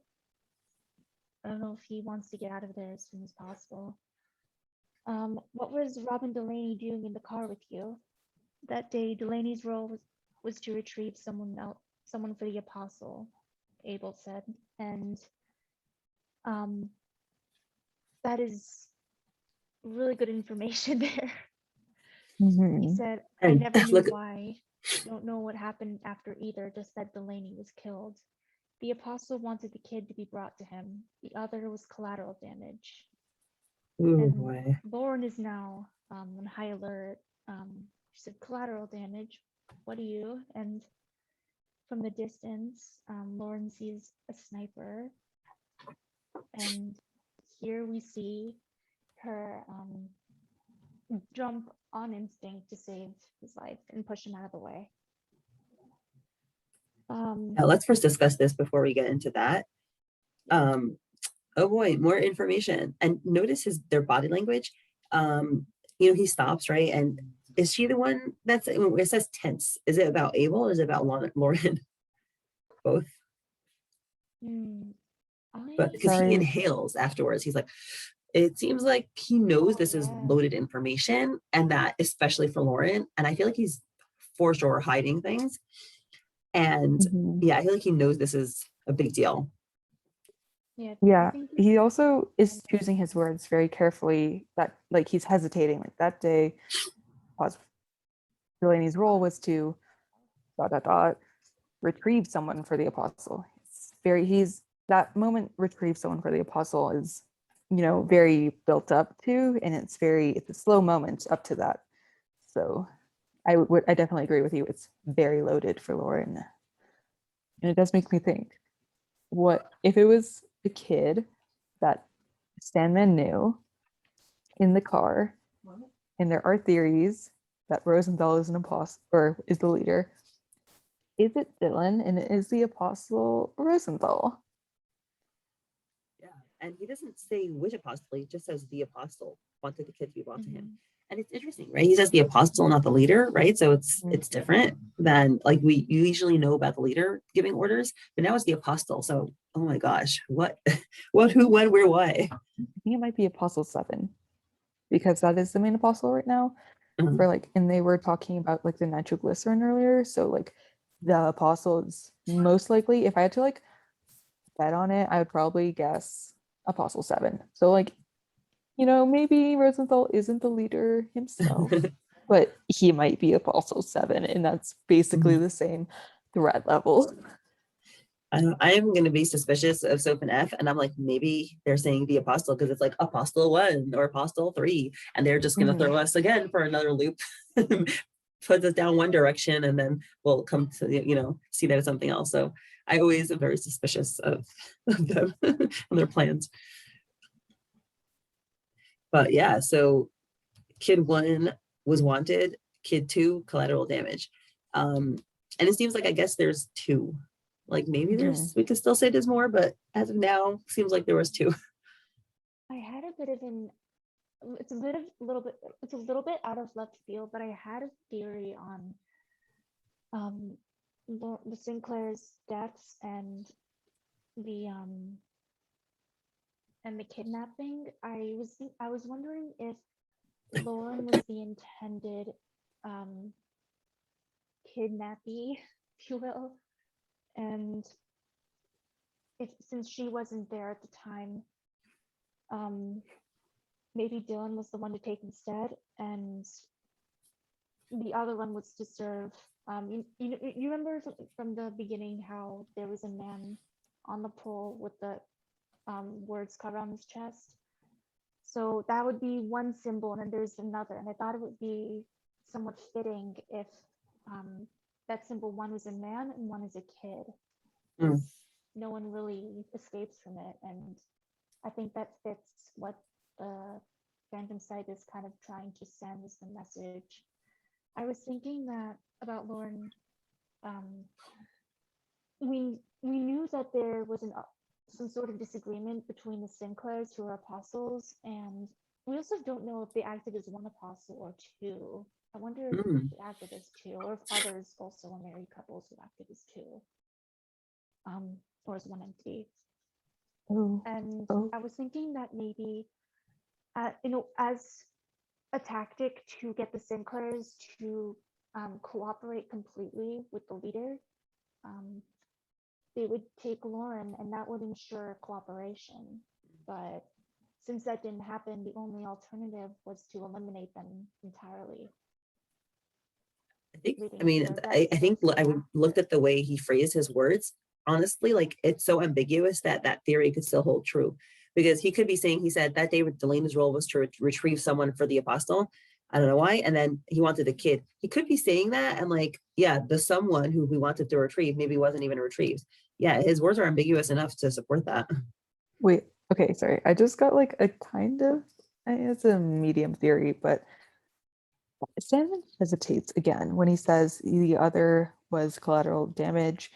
I don't know if he wants to get out of there as soon as possible. What was Robin Delaney doing in the car with you? That day, Delaney's role was to retrieve someone for the apostle, Abel said. And that is really good information there. He said, I never knew why. Don't know what happened after either, just that Delaney was killed. The apostle wanted the kid to be brought to him. The other was collateral damage. Ooh, boy. Lauren is now on high alert. She said, collateral damage, what do you? And from the distance, Lauren sees a sniper. And here we see her jump on instinct to save his life and push him out of the way. Now let's first discuss this before we get into that. Oh boy, more information. And notice their body language. He stops, right? And is she the one that's, it says tense? Is it about Abel or is it about Lauren? Both. But because he inhales afterwards, he's like, it seems like he knows this is loaded information, and that especially for Lauren. And I feel like he's for sure hiding things. And yeah, I feel like he knows this is a big deal. Yeah, he also is choosing his words very carefully, that like he's hesitating. Like that day, Delaney's role was to ... retrieve someone for the apostle. That moment, retrieve someone for the apostle, is very built up to, and it's a slow moment up to that. So I definitely agree with you. It's very loaded for Lauren, and it does make me think, what if it was a kid that Sandman knew in the car, and there are theories that Rosenthal is an apostle or is the leader. Is it Dylan, and is the apostle Rosenthal? Yeah, and he doesn't say which apostle, he just says the apostle wanted the kid to be brought to him. And it's interesting, right? He says the apostle, not the leader, right? So it's different than like you usually know about the leader giving orders, but now it's the apostle. So, oh my gosh, what, who, when, where, why? I think it might be Apostle 7, because that is the main apostle right now. For like, and they were talking about like the nitroglycerin earlier. So like the apostles, most likely, if I had to like bet on it, I would probably guess Apostle 7. So like, maybe Rosenthal isn't the leader himself, but he might be Apostle 7, and that's basically the same threat level. I'm going to be suspicious of Soph and F, and I'm like, maybe they're saying the apostle because it's like Apostle 1 or Apostle 3, and they're just going to throw us again for another loop, put us down one direction, and then we'll come to, see that as something else. So I always am very suspicious of them and their plans. But yeah, so kid 1 was wanted, kid 2 collateral damage. And it seems like, I guess there's 2. Like maybe we could still say there's more, but as of now, seems like there was 2. I had a bit of it's a little bit out of left field, but I had a theory on the Sinclair's deaths and the kidnapping. I was wondering if Lauren was the intended kidnappee, if you will. And since she wasn't there at the time, maybe Dylan was the one to take instead, and the other one was to serve. You remember from the beginning how there was a man on the pole with the words cut on his chest? So that would be one symbol, and then there's another. And I thought it would be somewhat fitting if that symbol, one was a man and one is a kid. No one really escapes from it, and I think that fits what the Phantom Scythe is kind of trying to send as the message. I was thinking that about Lauren. We knew that there was some sort of disagreement between the Sinclairs, who are apostles, and we also don't know if they acted as one apostle or 2. I wonder if they acted as 2, or if others also are married couples who acted as 2, or as one entity. And I was thinking that maybe, as a tactic to get the Sinclairs to cooperate completely with the leader, they would take Lauren, and that would ensure cooperation. But since that didn't happen, the only alternative was to eliminate them entirely. I think I would looked at the way he phrased his words. Honestly, like, it's so ambiguous that theory could still hold true, because he could be saying, he said that day Delena's role was to retrieve someone for the apostle. I don't know why. And then he wanted the kid. He could be saying that, and like, yeah, the someone who we wanted to retrieve maybe wasn't even retrieved. Yeah, his words are ambiguous enough to support that. Wait, okay, sorry. I just got like a kind of, it's a medium theory, but Sandman hesitates again when he says the other was collateral damage.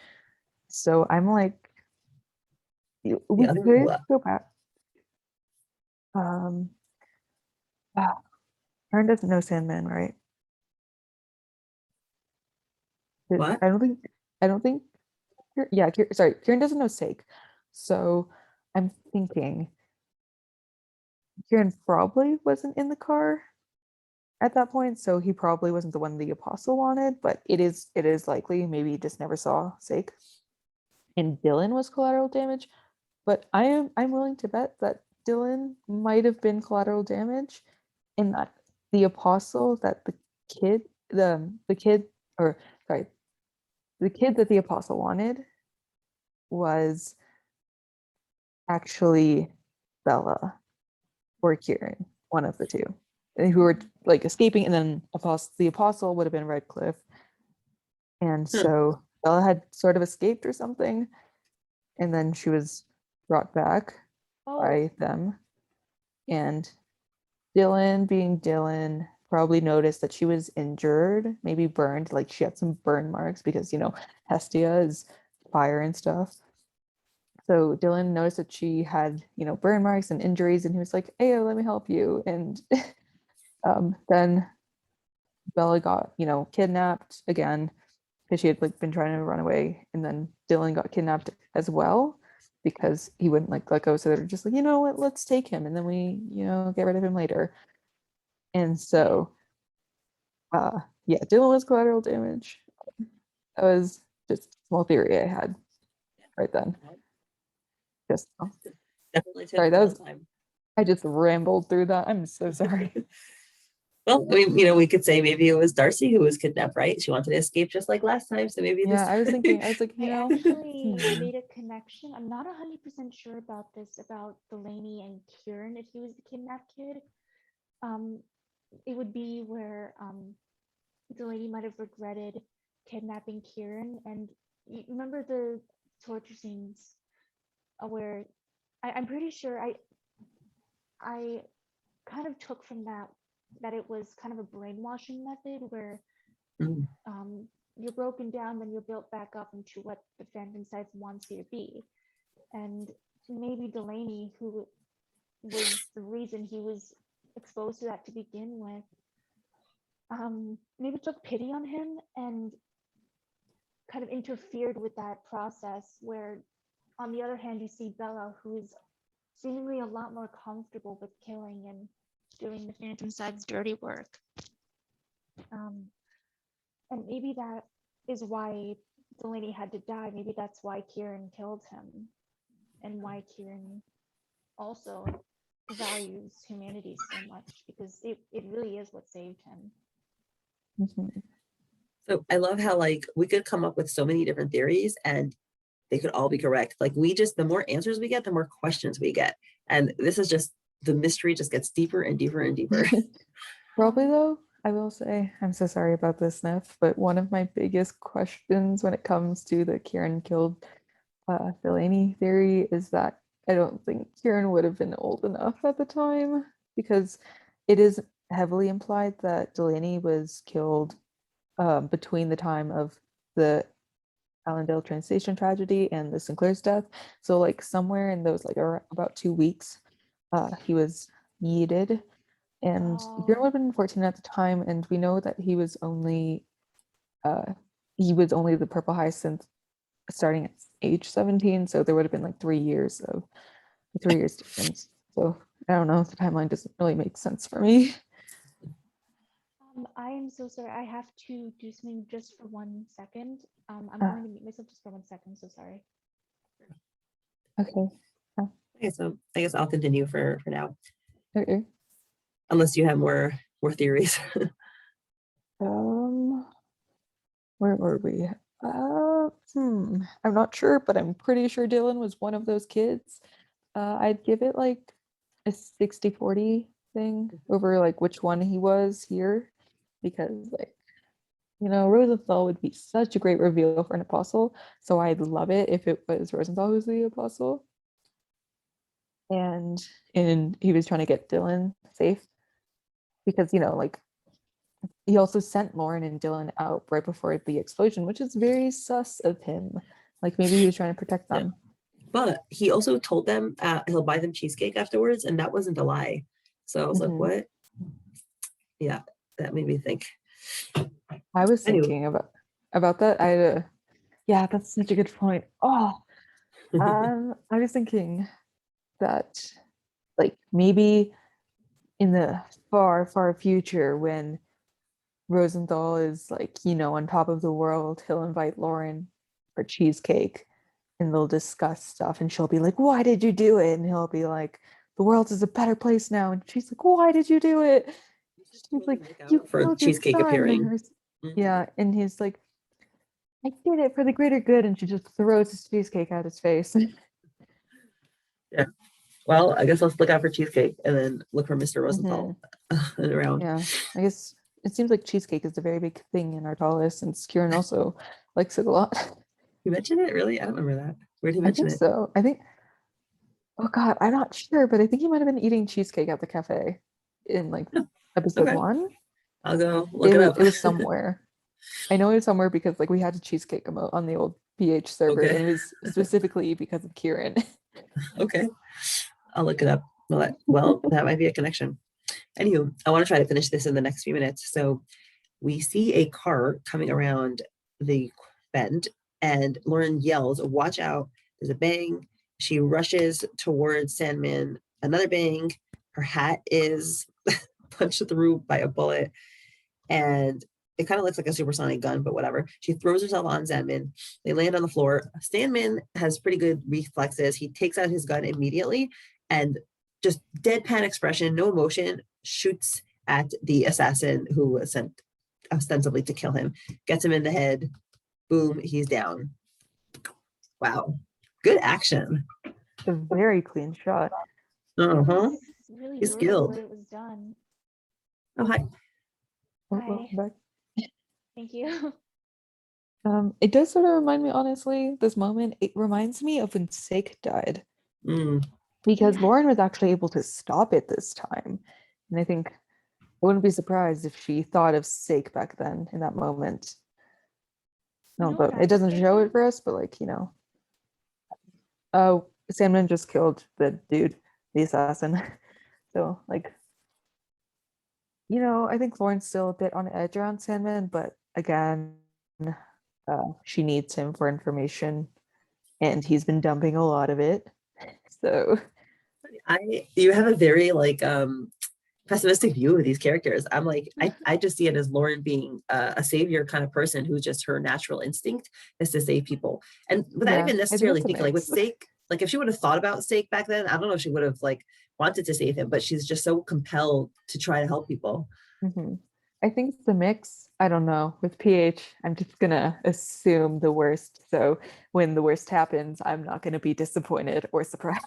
So I'm like, we could go back. Kieran doesn't know Sandman, right? What? I don't think. Yeah, sorry, Kieran doesn't know 𝗙𝗵𝗃. So I'm thinking Kieran probably wasn't in the car at that point, so he probably wasn't the one the apostle wanted, but it is likely maybe he just never saw 𝗙𝗃. And Dylan was collateral damage, but I'm willing to bet that Dylan might have been collateral damage, and that the apostle that the kid that the apostle wanted was actually Bella or Kieran, one of the two, who were like escaping, and then the apostle would have been 𝗏𝗏𝗃. And so Bella had sort of escaped or something, and then she was brought back by them. And Dylan, being Dylan, probably noticed that she was injured, maybe burned, like she had some burn marks because, Hestia is fire and stuff. So Dylan noticed that she had, burn marks and injuries, and he was like, "Hey, let me help you." And then Bella got, kidnapped again because she had like been trying to run away, and then Dylan got kidnapped as well because he wouldn't like let go. So they're just like, you know what, let's take him, and then we, get rid of him later. And so, yeah, Dylan was collateral damage. That was just a small theory I had right then. Just Definitely took sorry, a that long was time. I just rambled through that. I'm so sorry. Well, I mean, we could say maybe it was Darcy who was kidnapped, right? She wanted to escape just like last time, so maybe Yeah, this. I was thinking, I was like, I actually hmm. made a connection. I'm not 100% sure about this, about 𝗻𝗍𝗻 and Kieran, if he was the kidnapped kid. It would be where 𝗻𝗍𝗻 might have regretted kidnapping Kieran. And you remember the torture scenes where I'm pretty sure I kind of took from that it was kind of a brainwashing method where Mm. you're broken down, then you're built back up into what the Phantom Scythe wants you to be. And maybe 𝗻𝗍𝗻, who was the reason he was exposed to that to begin with, maybe took pity on him and kind of interfered with that process, where on the other hand you see Bella, who is seemingly a lot more comfortable with killing and doing the Phantom Scythe's dirty work. And maybe that is why 𝗻𝗍𝗻 had to die. Maybe that's why Kieran killed him, and why Kieran also values humanity so much, because it really is what saved him. Mhm. So I love how like we could come up with so many different theories and they could all be correct. Like the more answers we get, the more questions we get. And this is just, the mystery just gets deeper and deeper and deeper. Probably though, I will say, I'm so sorry about this, Neff, but one of my biggest questions when it comes to the Kieran killed 𝗻𝗻𝗻 theory is that I don't think Kieran would have been old enough at the time, because it is heavily implied that 𝗻𝗻𝗻 was killed between the time of the Allendale train station tragedy and the Sinclair's death. So like somewhere in those like about 2 weeks, he was yeeted. And Kieran would have been 14 at the time, and we know that he was only the Purple Hyacinth starting at age 17, so there would have been like 3 years difference. So I don't know, the timeline doesn't really make sense for me. I am so sorry. I have to do something just for 1 second. I'm going to mute myself just for 1 second. So sorry. Okay. Okay, so I guess I'll continue for now, Okay. unless you have more theories. Where were we? I'm not sure, but I'm pretty sure Dylan was one of those kids. I'd give it like a 60-40 thing over like which one he was here, because like, Rosenthal would be such a great reveal for an apostle. So I'd love it if it was Rosenthal who's the apostle. And he was trying to get Dylan safe, because like he also sent Lauren and Dylan out right before the explosion, which is very sus of him. Like maybe he was trying to protect them. But he also told them he'll buy them cheesecake afterwards, and that wasn't a lie. So I was like, what? Yeah, that made me think. I was thinking about that. Yeah, that's such a good point. I was thinking that like maybe in the far, far future, when Rosenthal is like, on top of the world, he'll invite Lauren for cheesecake and they'll discuss stuff, and she'll be like, "Why did you do it?" And he'll be like, "The world is a better place now." And she's like, "Why did you do it?" She's like, "You For killed your cheesecake son." appearing. Yeah, and he's like, "I did it for the greater good," and she just throws his cheesecake at his face. Yeah. Well, I guess let's look out for cheesecake and then look for Mr. Rosenthal around. Yeah, I guess it seems like cheesecake is a very big thing in 𝗏𝗏𝗏, since Kieran also likes it a lot. You mentioned it? Really? I don't remember that. Where did you I mention think it? so. I think Oh God, I'm not sure, but I think he might have been eating cheesecake at the cafe in like episode Okay. 1. I'll go look it was, up. it was somewhere. I know it was somewhere because like we had a cheesecake emote on the old PH server, Okay. and it was specifically because of Kieran. Okay. I'll look it up. Well, that might be a connection. Anywho, I want to try to finish this in the next few minutes. So we see a car coming around the bend, and Lauren yells, "Watch out, there's a bang." She rushes towards Sandman, another bang. Her hat is punched through by a bullet, and it kind of looks like a supersonic gun, but whatever. She throws herself on Sandman. They land on the floor. Sandman has pretty good reflexes. He takes out his gun immediately and just deadpan expression, no emotion, shoots at the assassin who was sent ostensibly to kill him, gets him in the head. Boom, he's down. Wow. Good action. A very clean shot. Uh-huh. It's really He's brutal the skilled. way it was done. Oh, hi. Oh, Hi. welcome back. Thank you. It does sort of remind me, honestly, this moment, it reminds me of when 𝗙𝗵𝗍 died, Mm. because Yes. Lauren was actually able to stop it this time. And I think I wouldn't be surprised if she thought of 𝗙𝗵𝗍 back then in that moment. You No, know what but I it was doesn't show it thinking? for us, but like, oh, Sandman just killed the dude, the assassin. So like, I think Lauren's still a bit on edge around Sandman, but again, she needs him for information, and he's been dumping a lot of it. So You have a very pessimistic view of these characters. I'm like, I just see it as Lauren being a savior kind of person who's just her natural instinct is to save people. And without yeah, even I think necessarily it's a thinking like with mix. 𝗙𝗵𝗍, like if she would have thought about 𝗙𝗵𝗍 back then, I don't know if she would have like wanted to save him, but she's just so compelled to try to help people. Mhm. I think it's a mix. I don't know. With PH, I'm just gonna assume the worst. So when the worst happens, I'm not gonna be disappointed or surprised.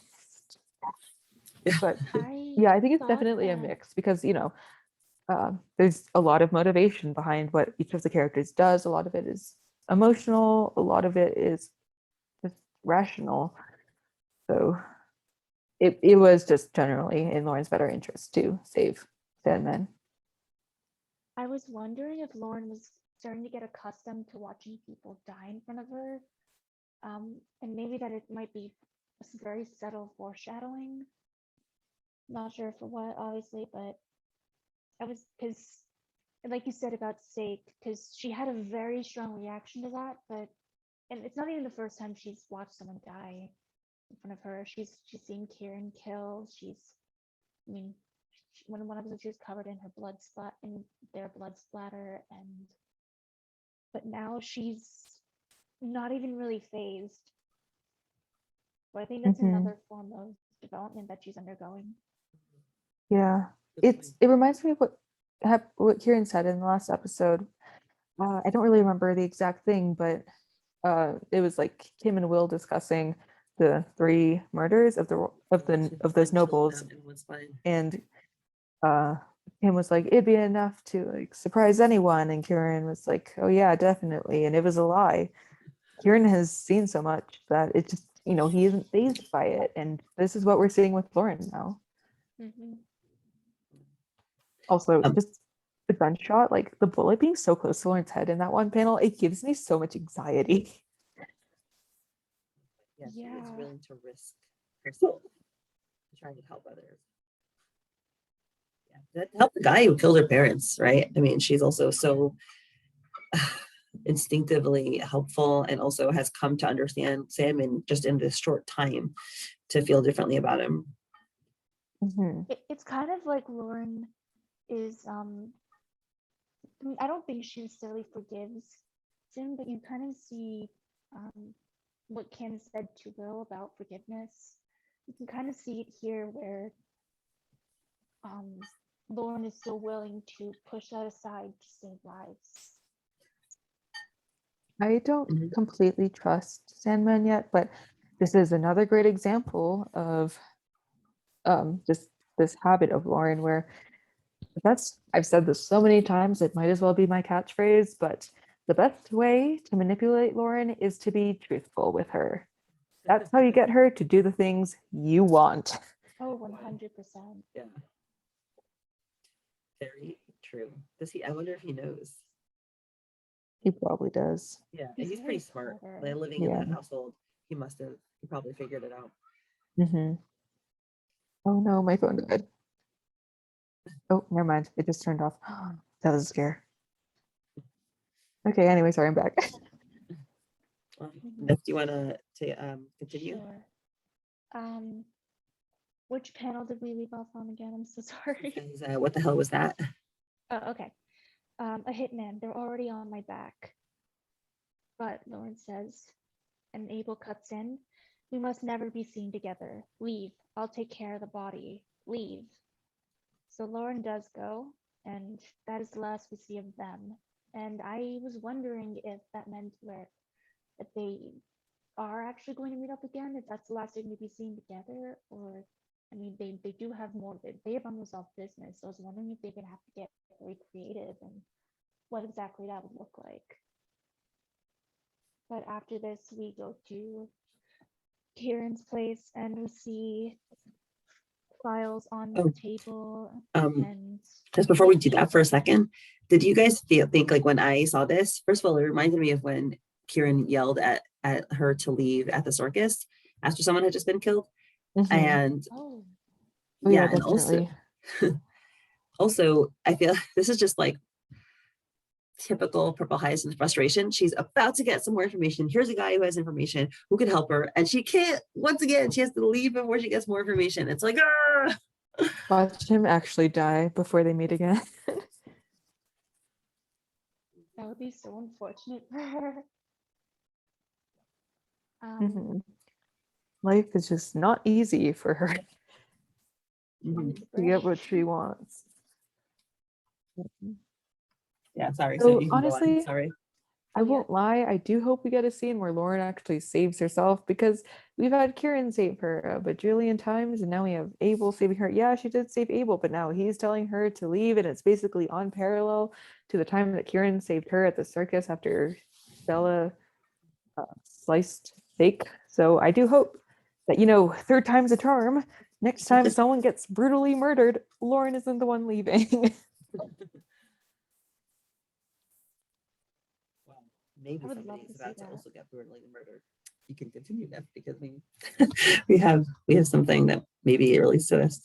But yeah, I think it's thought definitely a that- mix because there's a lot of motivation behind what each of the characters does. A lot of it is emotional. A lot of it is just rational. So it was just generally in Lauren's better interest to save Sandman. I was wondering if Lauren was starting to get accustomed to watching people die in front of her. And maybe that it might be a very subtle foreshadowing. Not sure for what, obviously, but I was, because like you said about 𝗙𝗵𝗍, because she had a very strong reaction to that, but and it's not even the first time she's watched someone die in front of her. She's seen Kieran killed. I mean, when one episode she was covered in their blood splatter, but now she's not even really phased. So I think that's another form of development that she's undergoing. Yeah, it reminds me of what Kieran said in the last episode. I don't really remember the exact thing, but it was like Kim and Will discussing the 3 murders of those nobles, and Kim was like, it'd be enough to like surprise anyone, and Kieran was like, oh yeah, definitely, and it was a lie. Kieran has seen so much that it just, he isn't fazed by it, and this is what we're seeing with Lauren now. Mm-hmm. Also, just the gunshot, like the bullet being so close to Lauren's head in that one panel, it gives me so much anxiety. Yeah, she is Yeah. willing to risk herself to try to help others. Yeah, to help the guy who killed her parents, right? I mean, she's also so instinctively helpful and also has come to understand Sandman just in this short time to feel differently about him. It's kind of like Lauren is I mean, I don't think she necessarily forgives him, but you kind of see what Kim said to Will about forgiveness. You can kind of see it here where Lauren is still willing to push that aside to save lives. I don't completely trust Sandman yet, but this is another great example of just this habit of Lauren where I've said this so many times, it might as well be my catchphrase, but the best way to manipulate Lauren is to be truthful with her. That's how you get her to do the things you want. Oh, 100%. Yeah. Very true. Does he? I wonder if he knows. He probably does. Yeah, He's he's very pretty smart. clever. Like, living in Yeah. that household, he probably figured it out. Mm-hmm. Oh no, my phone died. Oh, never mind. It just turned off. That was a scare. Okay, anyway, sorry, I'm back. Nef, do you want to continue? Sure. Which panel did we leave off on again? I'm so sorry. Says, what the hell was that? Oh, okay. A hitman. They're already on my back. But Lauren says, and Abel cuts in. We must never be seen together. Leave. I'll take care of the body. Leave. So Lauren does go, and that is the last we see of them. And I was wondering if that meant that they are actually going to meet up again, if that's the last they're going to be seen together, or I mean, they do have more. They have unresolved business. So I was wondering if they're going to have to get very creative and what exactly that would look like. But after this, we go to Kieran's place and we see files on the table. And just before we do that for a second, did you guys think like when I saw this? First of all, it reminded me of when Kieran yelled at her to leave at the circus after someone had just been killed. Mm-hmm. And yeah, and also I feel this is just like typical Purple Hyacinth frustration. She's about to get some more information. Here's a guy who has information who could help her, and she can't. Once again, she has to leave before she gets more information. It's like, ah! Watch him actually die before they meet again. That would be so unfortunate for her. Life is just not easy for her to get what she wants. Yeah, sorry. So you can go on. honestly, Sorry. I won't lie. I do hope we get a scene where Lauren actually saves herself, because we've had Kieran save her a bajillion times, and now we have Abel saving her. Yeah, she did save Abel, but now he's telling her to leave, and it's basically on parallel to the time that Kieran saved her at the circus after Stella sliced fake. So I do hope that, you know, third time's a charm. Next time someone gets brutally murdered, Lauren isn't the one leaving. Maybe I would somebody love is to about see to that. also get brutally murdered. You can continue that because we have something that maybe relates to this.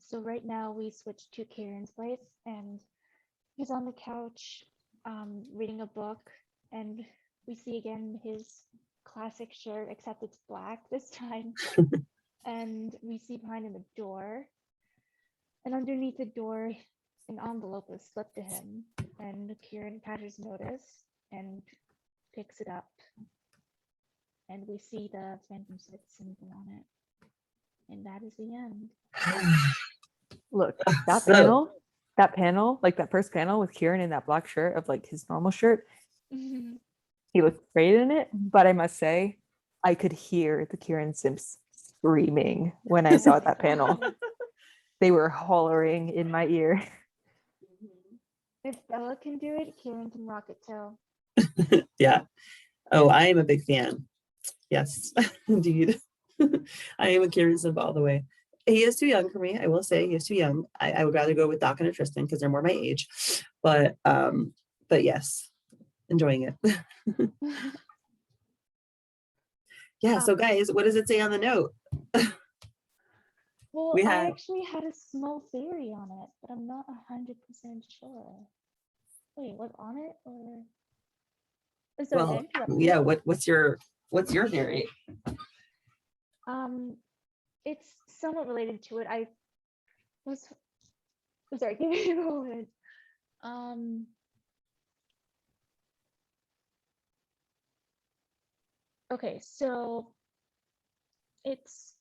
So right now we switch to Kieran's place, and he's on the couch reading a book, and we see again his classic shirt, except it's black this time. And we see behind him a door, and underneath the door an envelope was slipped to him, and Kieran catches notice and picks it up, and we see the Phantom Scythe symbol on it, and that is the end. Look, that panel, like that first panel with Kieran in that black shirt of like his normal shirt, he looked great in it, but I must say, I could hear the Kieran Simps screaming when I saw that panel. They were hollering in my ear. If Bella can do it, Kieran can rock it too. Yeah. Oh, I am a big fan. Yes, indeed. I am a Kieran Simp all the way. He is too young for me. I will say he is too young. I would rather go with Doc and Tristan because they're more my age. But yes, enjoying it. Yeah. So guys, what does it say on the note? Well, I actually had a small theory on it, but I'm not 100% sure. Wait, what's on it? Or sorry, yeah. What's your theory? It's somewhat related to it. I'm sorry, give me a moment. Okay, so it's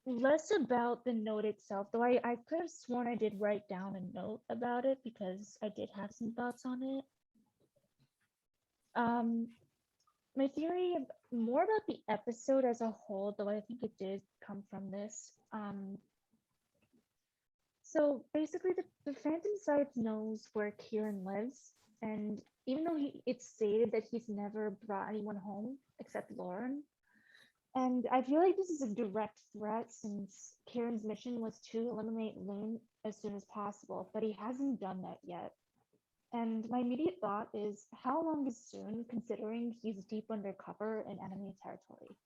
less about the note itself, though I could have sworn I did write down a note about it because I did have some thoughts on it. My theory more about the episode as a whole, though I think it did come from this. So basically the Phantom Scythe knows where Kieran lives, and even though it's stated that he's never brought anyone home except Lauren. And I feel like this is a direct threat since Kieran's mission was to eliminate Loon as soon as possible, but he hasn't done that yet. And my immediate thought is, how long is soon, considering he's deep undercover in enemy territory?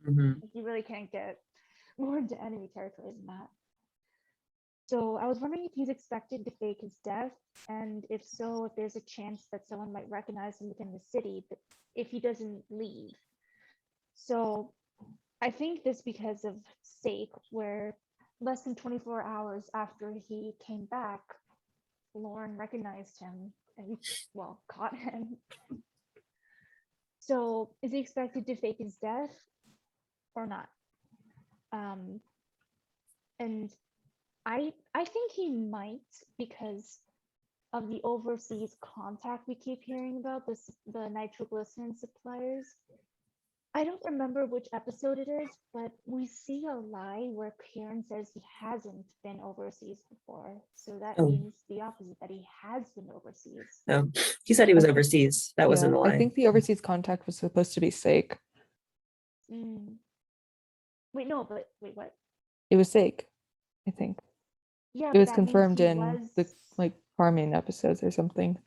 Like, you really can't get more into enemy territory than that. So I was wondering if he's expected to fake his death, and if so, if there's a chance that someone might recognize him within the city if he doesn't leave. So I think this because of 𝗙𝗵𝗃, where less than 24 hours after he came back, Lauren recognized him and, well, caught him. So is he expected to fake his death or not? And I think he might, because of the overseas contact we keep hearing about, the nitroglycerin suppliers. I don't remember which episode it is, but we see a lie where Kieran says he hasn't been overseas before. So that means the opposite, that he has been overseas. No, he said he was overseas. That wasn't a lie. I think the overseas contact was supposed to be 𝗙𝗵𝗃. Wait, no, but wait, what? It was 𝗙𝗃, I think. Yeah, it was confirmed in the farming episodes or something.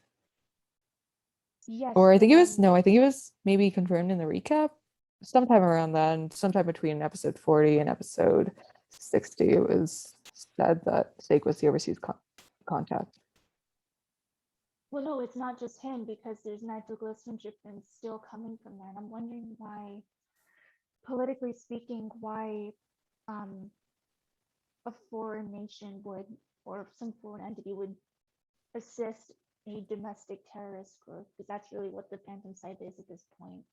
Yes. Or I think it was I think it was maybe confirmed in the recap. Sometime around that, and sometime between episode 40 and episode 60, it was said that 𝗙𝗃 was the overseas contact. Well, no, it's not just him, because there's nitroglycerin shipments still coming from there. And I'm wondering why, politically speaking, why a foreign nation would, or some foreign entity would assist a domestic terrorist group, because that's really what the Phantom Scythe is at this point.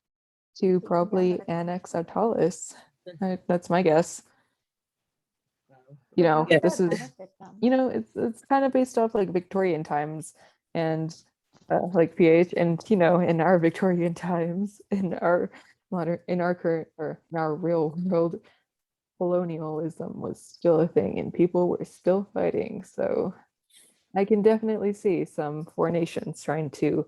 To probably annex 𝗪𝗪𝗏. That's my guess. You know, this is, you know, it's kind of based off like Victorian times and like PH, and you know, in our Victorian times, in our current, or in our real world, colonialism was still a thing and people were still fighting. So I can definitely see some foreign nations trying to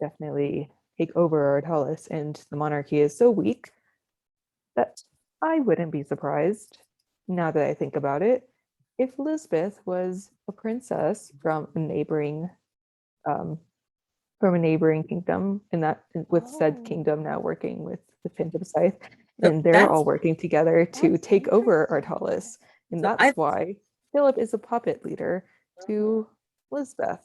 definitely take over 𝗪𝗪𝗏, and the monarchy is so weak that I wouldn't be surprised, now that I think about it, if 𝗪𝗪𝗃 was a princess from a neighboring kingdom, and that with said kingdom now working with the Phantom Scythe, and they're all working together to take over 𝗪𝗪𝗏, and that's why Philip is a puppet leader to 𝗪𝗪𝗃.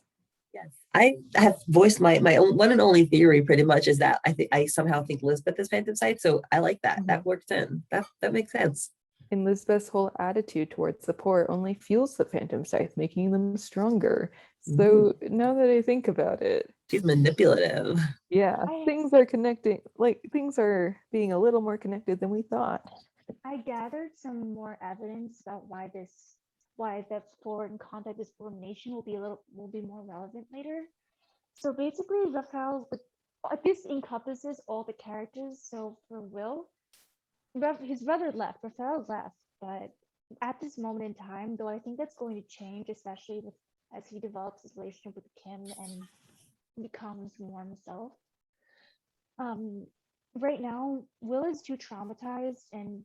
Yes, I have voiced my one and only theory pretty much is that I somehow think 𝗪𝗪𝗃 is Phantom Scythe, so I like that. That works in. That makes sense. And 𝗪𝗪𝗃's whole attitude towards the poor only fuels the Phantom Scythe, making them stronger. So now that I think about it, she's manipulative. Yeah, things are connecting, like things are being a little more connected than we thought. I gathered some more evidence about why that foreign contact, this foreign nation will be more relevant later. So basically, Raphael, this encompasses all the characters. So for Will, his brother left, Raphael left, but at this moment in time, though I think that's going to change, especially as he develops his relationship with Kim and becomes more himself. Right now, Will is too traumatized and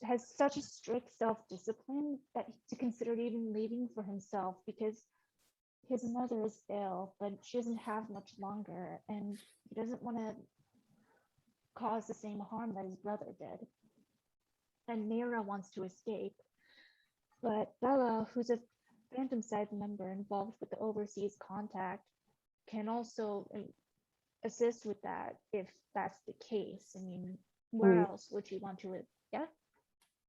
has such a strict self-discipline that to consider even leaving for himself, because his mother is ill, but she doesn't have much longer, and he doesn't want to cause the same harm that his brother did. And 𝗫𝗏 wants to escape, but Bella, who's a Phantom Scythe member involved with the overseas contact, can also assist with that if that's the case. I mean, where else would you want to live? Yeah.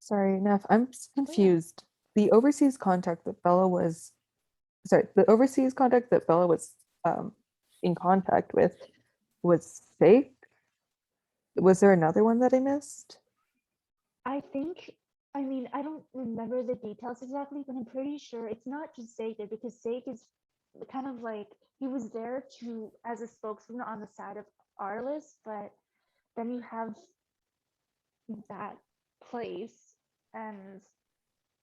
Sorry, Neff, I'm confused. The overseas contact that Bella was, the overseas contact that Bella was in contact with was 𝗙𝗃. Was there another one that I missed? I mean, I don't remember the details exactly, but I'm pretty sure it's not just 𝗙𝗃, because 𝗙𝗃 is kind of like, he was there as a spokesman on the side of 𝗪𝗪𝗏, but then you have that place and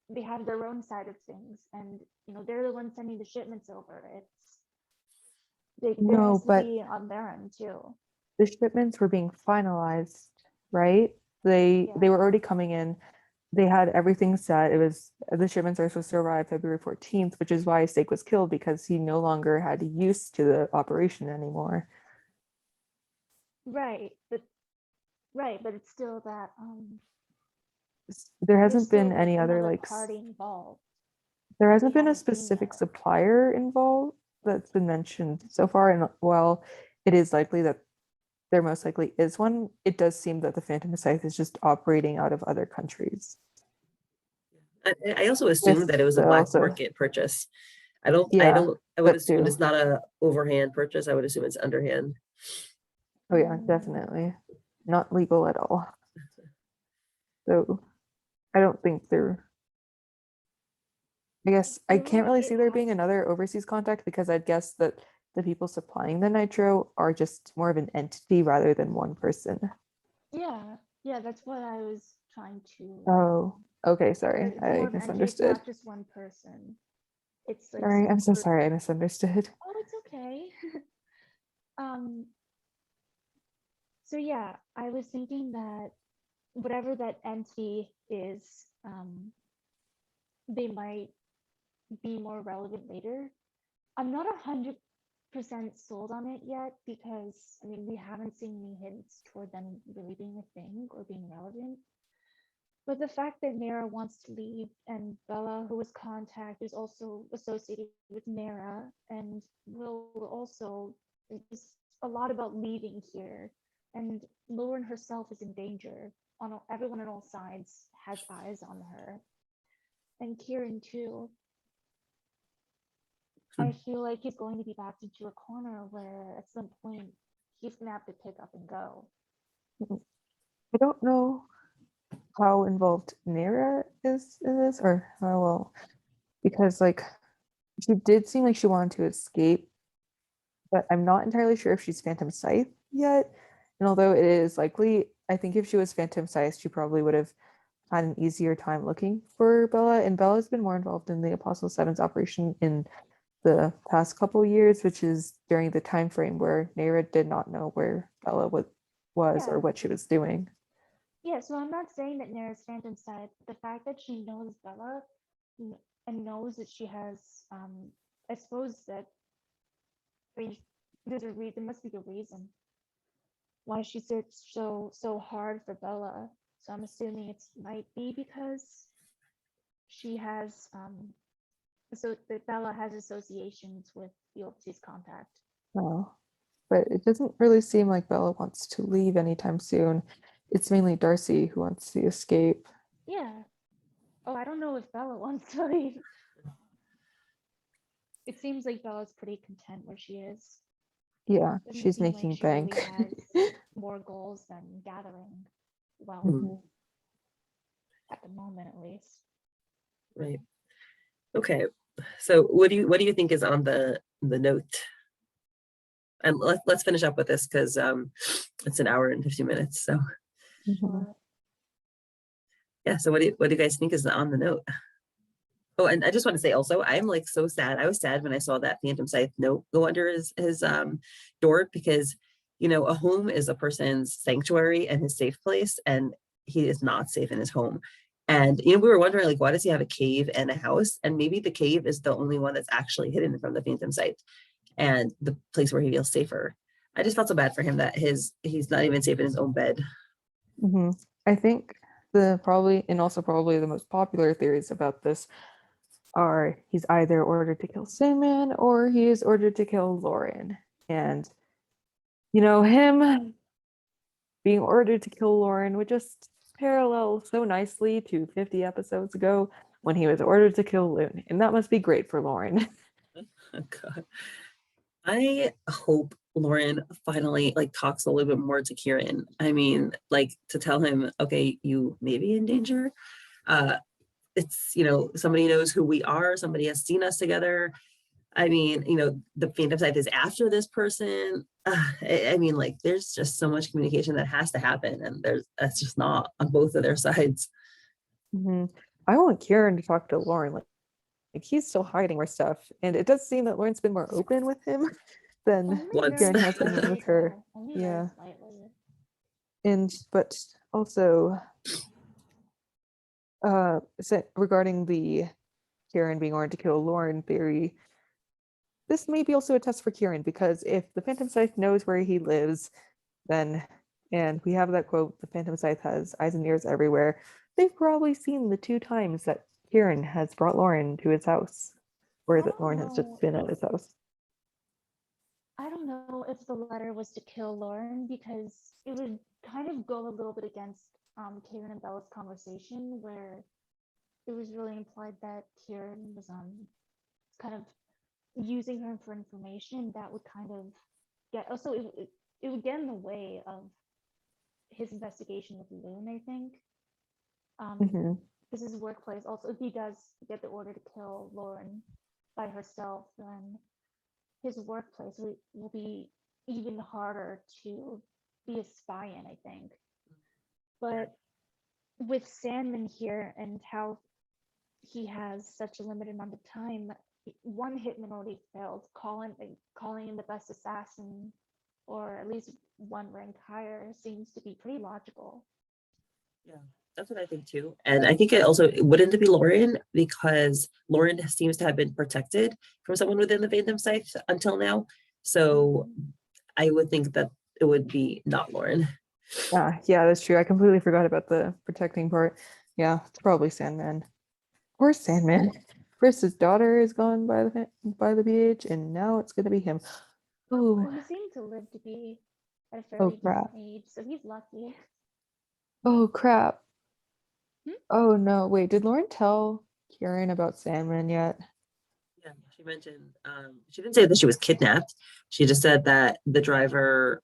they have their own side of things, and you know, they're the ones sending the shipments over. There No, has to but be on their end too. the shipments were being finalized, right? They Yeah. were already coming in. They had everything set. It was the shipments are supposed to arrive February 14th, which is why 𝗙𝗃 was killed, because he no longer had use to the operation anymore. Right, but it's still that There there's hasn't still been any other another like party involved. there that we hasn't been a haven't seen specific yet. supplier involved that's been mentioned so far. And while it is likely that there most likely is one, it does seem that the Phantom Scythe is just operating out of other countries. I also assumed that it was a black market purchase. I would that assume too. it's not a overhand purchase. I would assume it's underhand. Oh yeah, definitely. Not legal at all. So I don't think I guess I can't really see there being another overseas contact, because I'd guess that the people supplying the nitro are just more of an entity rather than one person. Yeah, that's what I was trying to. Oh, okay, sorry, it's more I of an entity, misunderstood. It's not just one person. It's like Sorry, I'm so group. sorry, I misunderstood. Oh, it's okay. So yeah, I was thinking that whatever that entity is, they might be more relevant later. I'm not 100% sold on it yet, because I mean we haven't seen any hints toward them really being a thing or being relevant. But the fact that 𝗫𝗏 wants to leave, and 𝗏𝗏, who was contact, is also associated with 𝗫𝗏, and will also, it's a lot about leaving here. And Lauren herself is in danger. Everyone on all sides has eyes on her. And Kieran too. I feel like he's going to be backed into a corner where at some point he's gonna have to pick up and go. I don't know how involved 𝗫𝗏 is in this, or how well, because like she did seem like she wanted to escape, but I'm not entirely sure if she's Phantom Scythe yet. And although it is likely, I think if she was Phantom Scythe, she probably would have had an easier time looking for 𝗏𝗏. And 𝗏𝗏's been more involved in the Apostle 7's operation in the past couple years, which is during the time frame where 𝗫𝗏 did not know where 𝗏𝗏 was or what she was doing. Yeah, so I'm not saying that 𝗫𝗏's Phantom Scythe. The fact that she knows 𝗏𝗏 and knows that she has, I suppose that, I mean, there must be a reason why she searched so hard for 𝗏𝗏. So I'm assuming it might be because she has, so that 𝗏𝗏 has associations with 𝗪𝗏𝗄's contact. Oh, but it doesn't really seem like 𝗏𝗏 wants to leave anytime soon. It's mainly 𝗪𝗏 who wants to escape. Yeah. Oh, I don't know if 𝗏𝗏 wants to leave. It seems like 𝗏𝗏's pretty content where she is. Yeah, she's making bank. Really has more goals than gathering wealth at the moment, at least. Right. Okay. So what do you think is on the note? And let's finish up with this, because it's an hour and 50 minutes. So yeah. So what do you guys think is on the note? Oh, and I just want to say also, I'm like so sad. I was sad when I saw that Phantom Scythe note go under his door, because a home is a person's sanctuary and his safe place, and he is not safe in his home. And we were wondering, like, why does he have a cave and a house? And maybe the cave is the only one that's actually hidden from the Phantom Scythe, and the place where he feels safer. I just felt so bad for him that he's not even safe in his own bed. I think probably the most popular theories about this are he's either ordered to kill Sandman or he is ordered to kill Lauren. And him being ordered to kill Lauren would just parallel so nicely to 50 episodes ago when he was ordered to kill Loon, and that must be great for Lauren. Oh, God. I hope Lauren finally talks a little bit more to Kieran. I mean, to tell him, okay, you may be in danger. It's, somebody knows who we are. Somebody has seen us together. I mean, the Phantom Scythe is after this person. I mean, there's just so much communication that has to happen, and that's just not on both of their sides. I want Kieran to talk to Lauren. Like he's still hiding more stuff, and it does seem that Lauren's been more open with him. then Only Once. Kieran very has been with slightly, her. though. Only very Yeah. slightly. But also regarding the Kieran being ordered to kill Lauren theory, this may be also a test for Kieran, because if the Phantom Scythe knows where he lives, then, and we have that quote, the Phantom Scythe has eyes and ears everywhere, they've probably seen the 2 times that Kieran has brought Lauren to his house, or that Lauren has just been at his house. I don't know if the letter was to kill Lauren, because it would kind of go a little bit against Kieran and Bella's conversation, where it was really implied that Kieran was kind of using her for information that would kind of get also it would get in the way of his investigation with Loon, I think. This is his workplace. Also, if he does get the order to kill Lauren by herself, then his workplace will be even harder to be a spy in, I think. But with Sandman here and how he has such a limited amount of time, one hitman already failed. Calling him the best assassin, or at least one rank higher, seems to be pretty logical. Yeah, that's what I think too. And I think it wouldn't be Lauren, because Lauren seems to have been protected from someone within the Phantom Scythe until now. So I would think that it would be not Lauren. Yeah, that's true. I completely forgot about the protecting part. Yeah, it's probably Sandman. Poor Sandman. First his daughter is gone by the beach, and now it's gonna be him. Well, Oh, he seemed to live to be at a fairly crap. decent age, so he's lucky. Oh crap. Hmm? Oh no, wait, did Lauren tell Kieran about Sandman yet? Yeah, she mentioned, she didn't say that she was kidnapped. She just said that the driver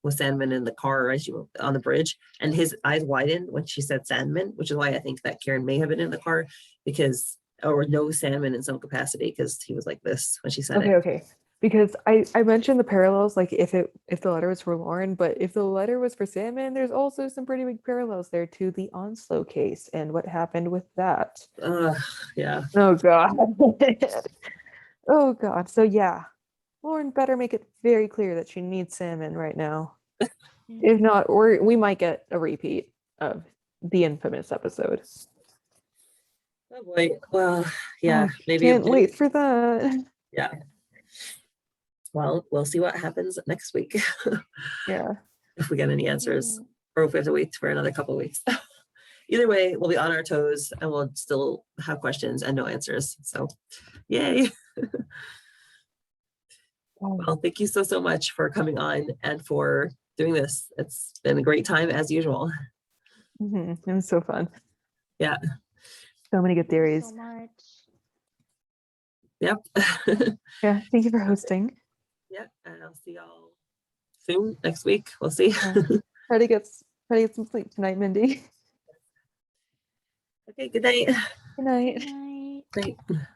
was Sandman in the car, right? She was on the bridge, and his eyes widened when she said Sandman, which is why I think that Kieran may have been in the car, or knows Sandman in some capacity, because he was like this when she said it. Okay. Because I mentioned the parallels, like if the letter was for Lauren, but if the letter was for Sandman, there's also some pretty big parallels there to the 𝗪𝗀𝗡 case and what happened with that. Yeah. Oh god. Oh god. So yeah, Lauren better make it very clear that she needs Sandman right now. If not, or we might get a repeat of the infamous episode. Oh boy. Well, yeah, maybe. Can't wait for that. Yeah. Well, we'll see what happens next week. Yeah. If we get any answers, or if we have to wait for another couple of weeks. Either way, we'll be on our toes, and we'll still have questions and no answers. So, yay. Well, thank you so much for coming on and for doing this. It's been a great time as usual. It was so fun. Yeah. So many good theories. So much. Yep. Yeah. Thank you for hosting. Yeah. And I'll see y'all soon next week. We'll see. Try to get some sleep tonight, Mindy. Okay. Good night. Good night. Good night. Night.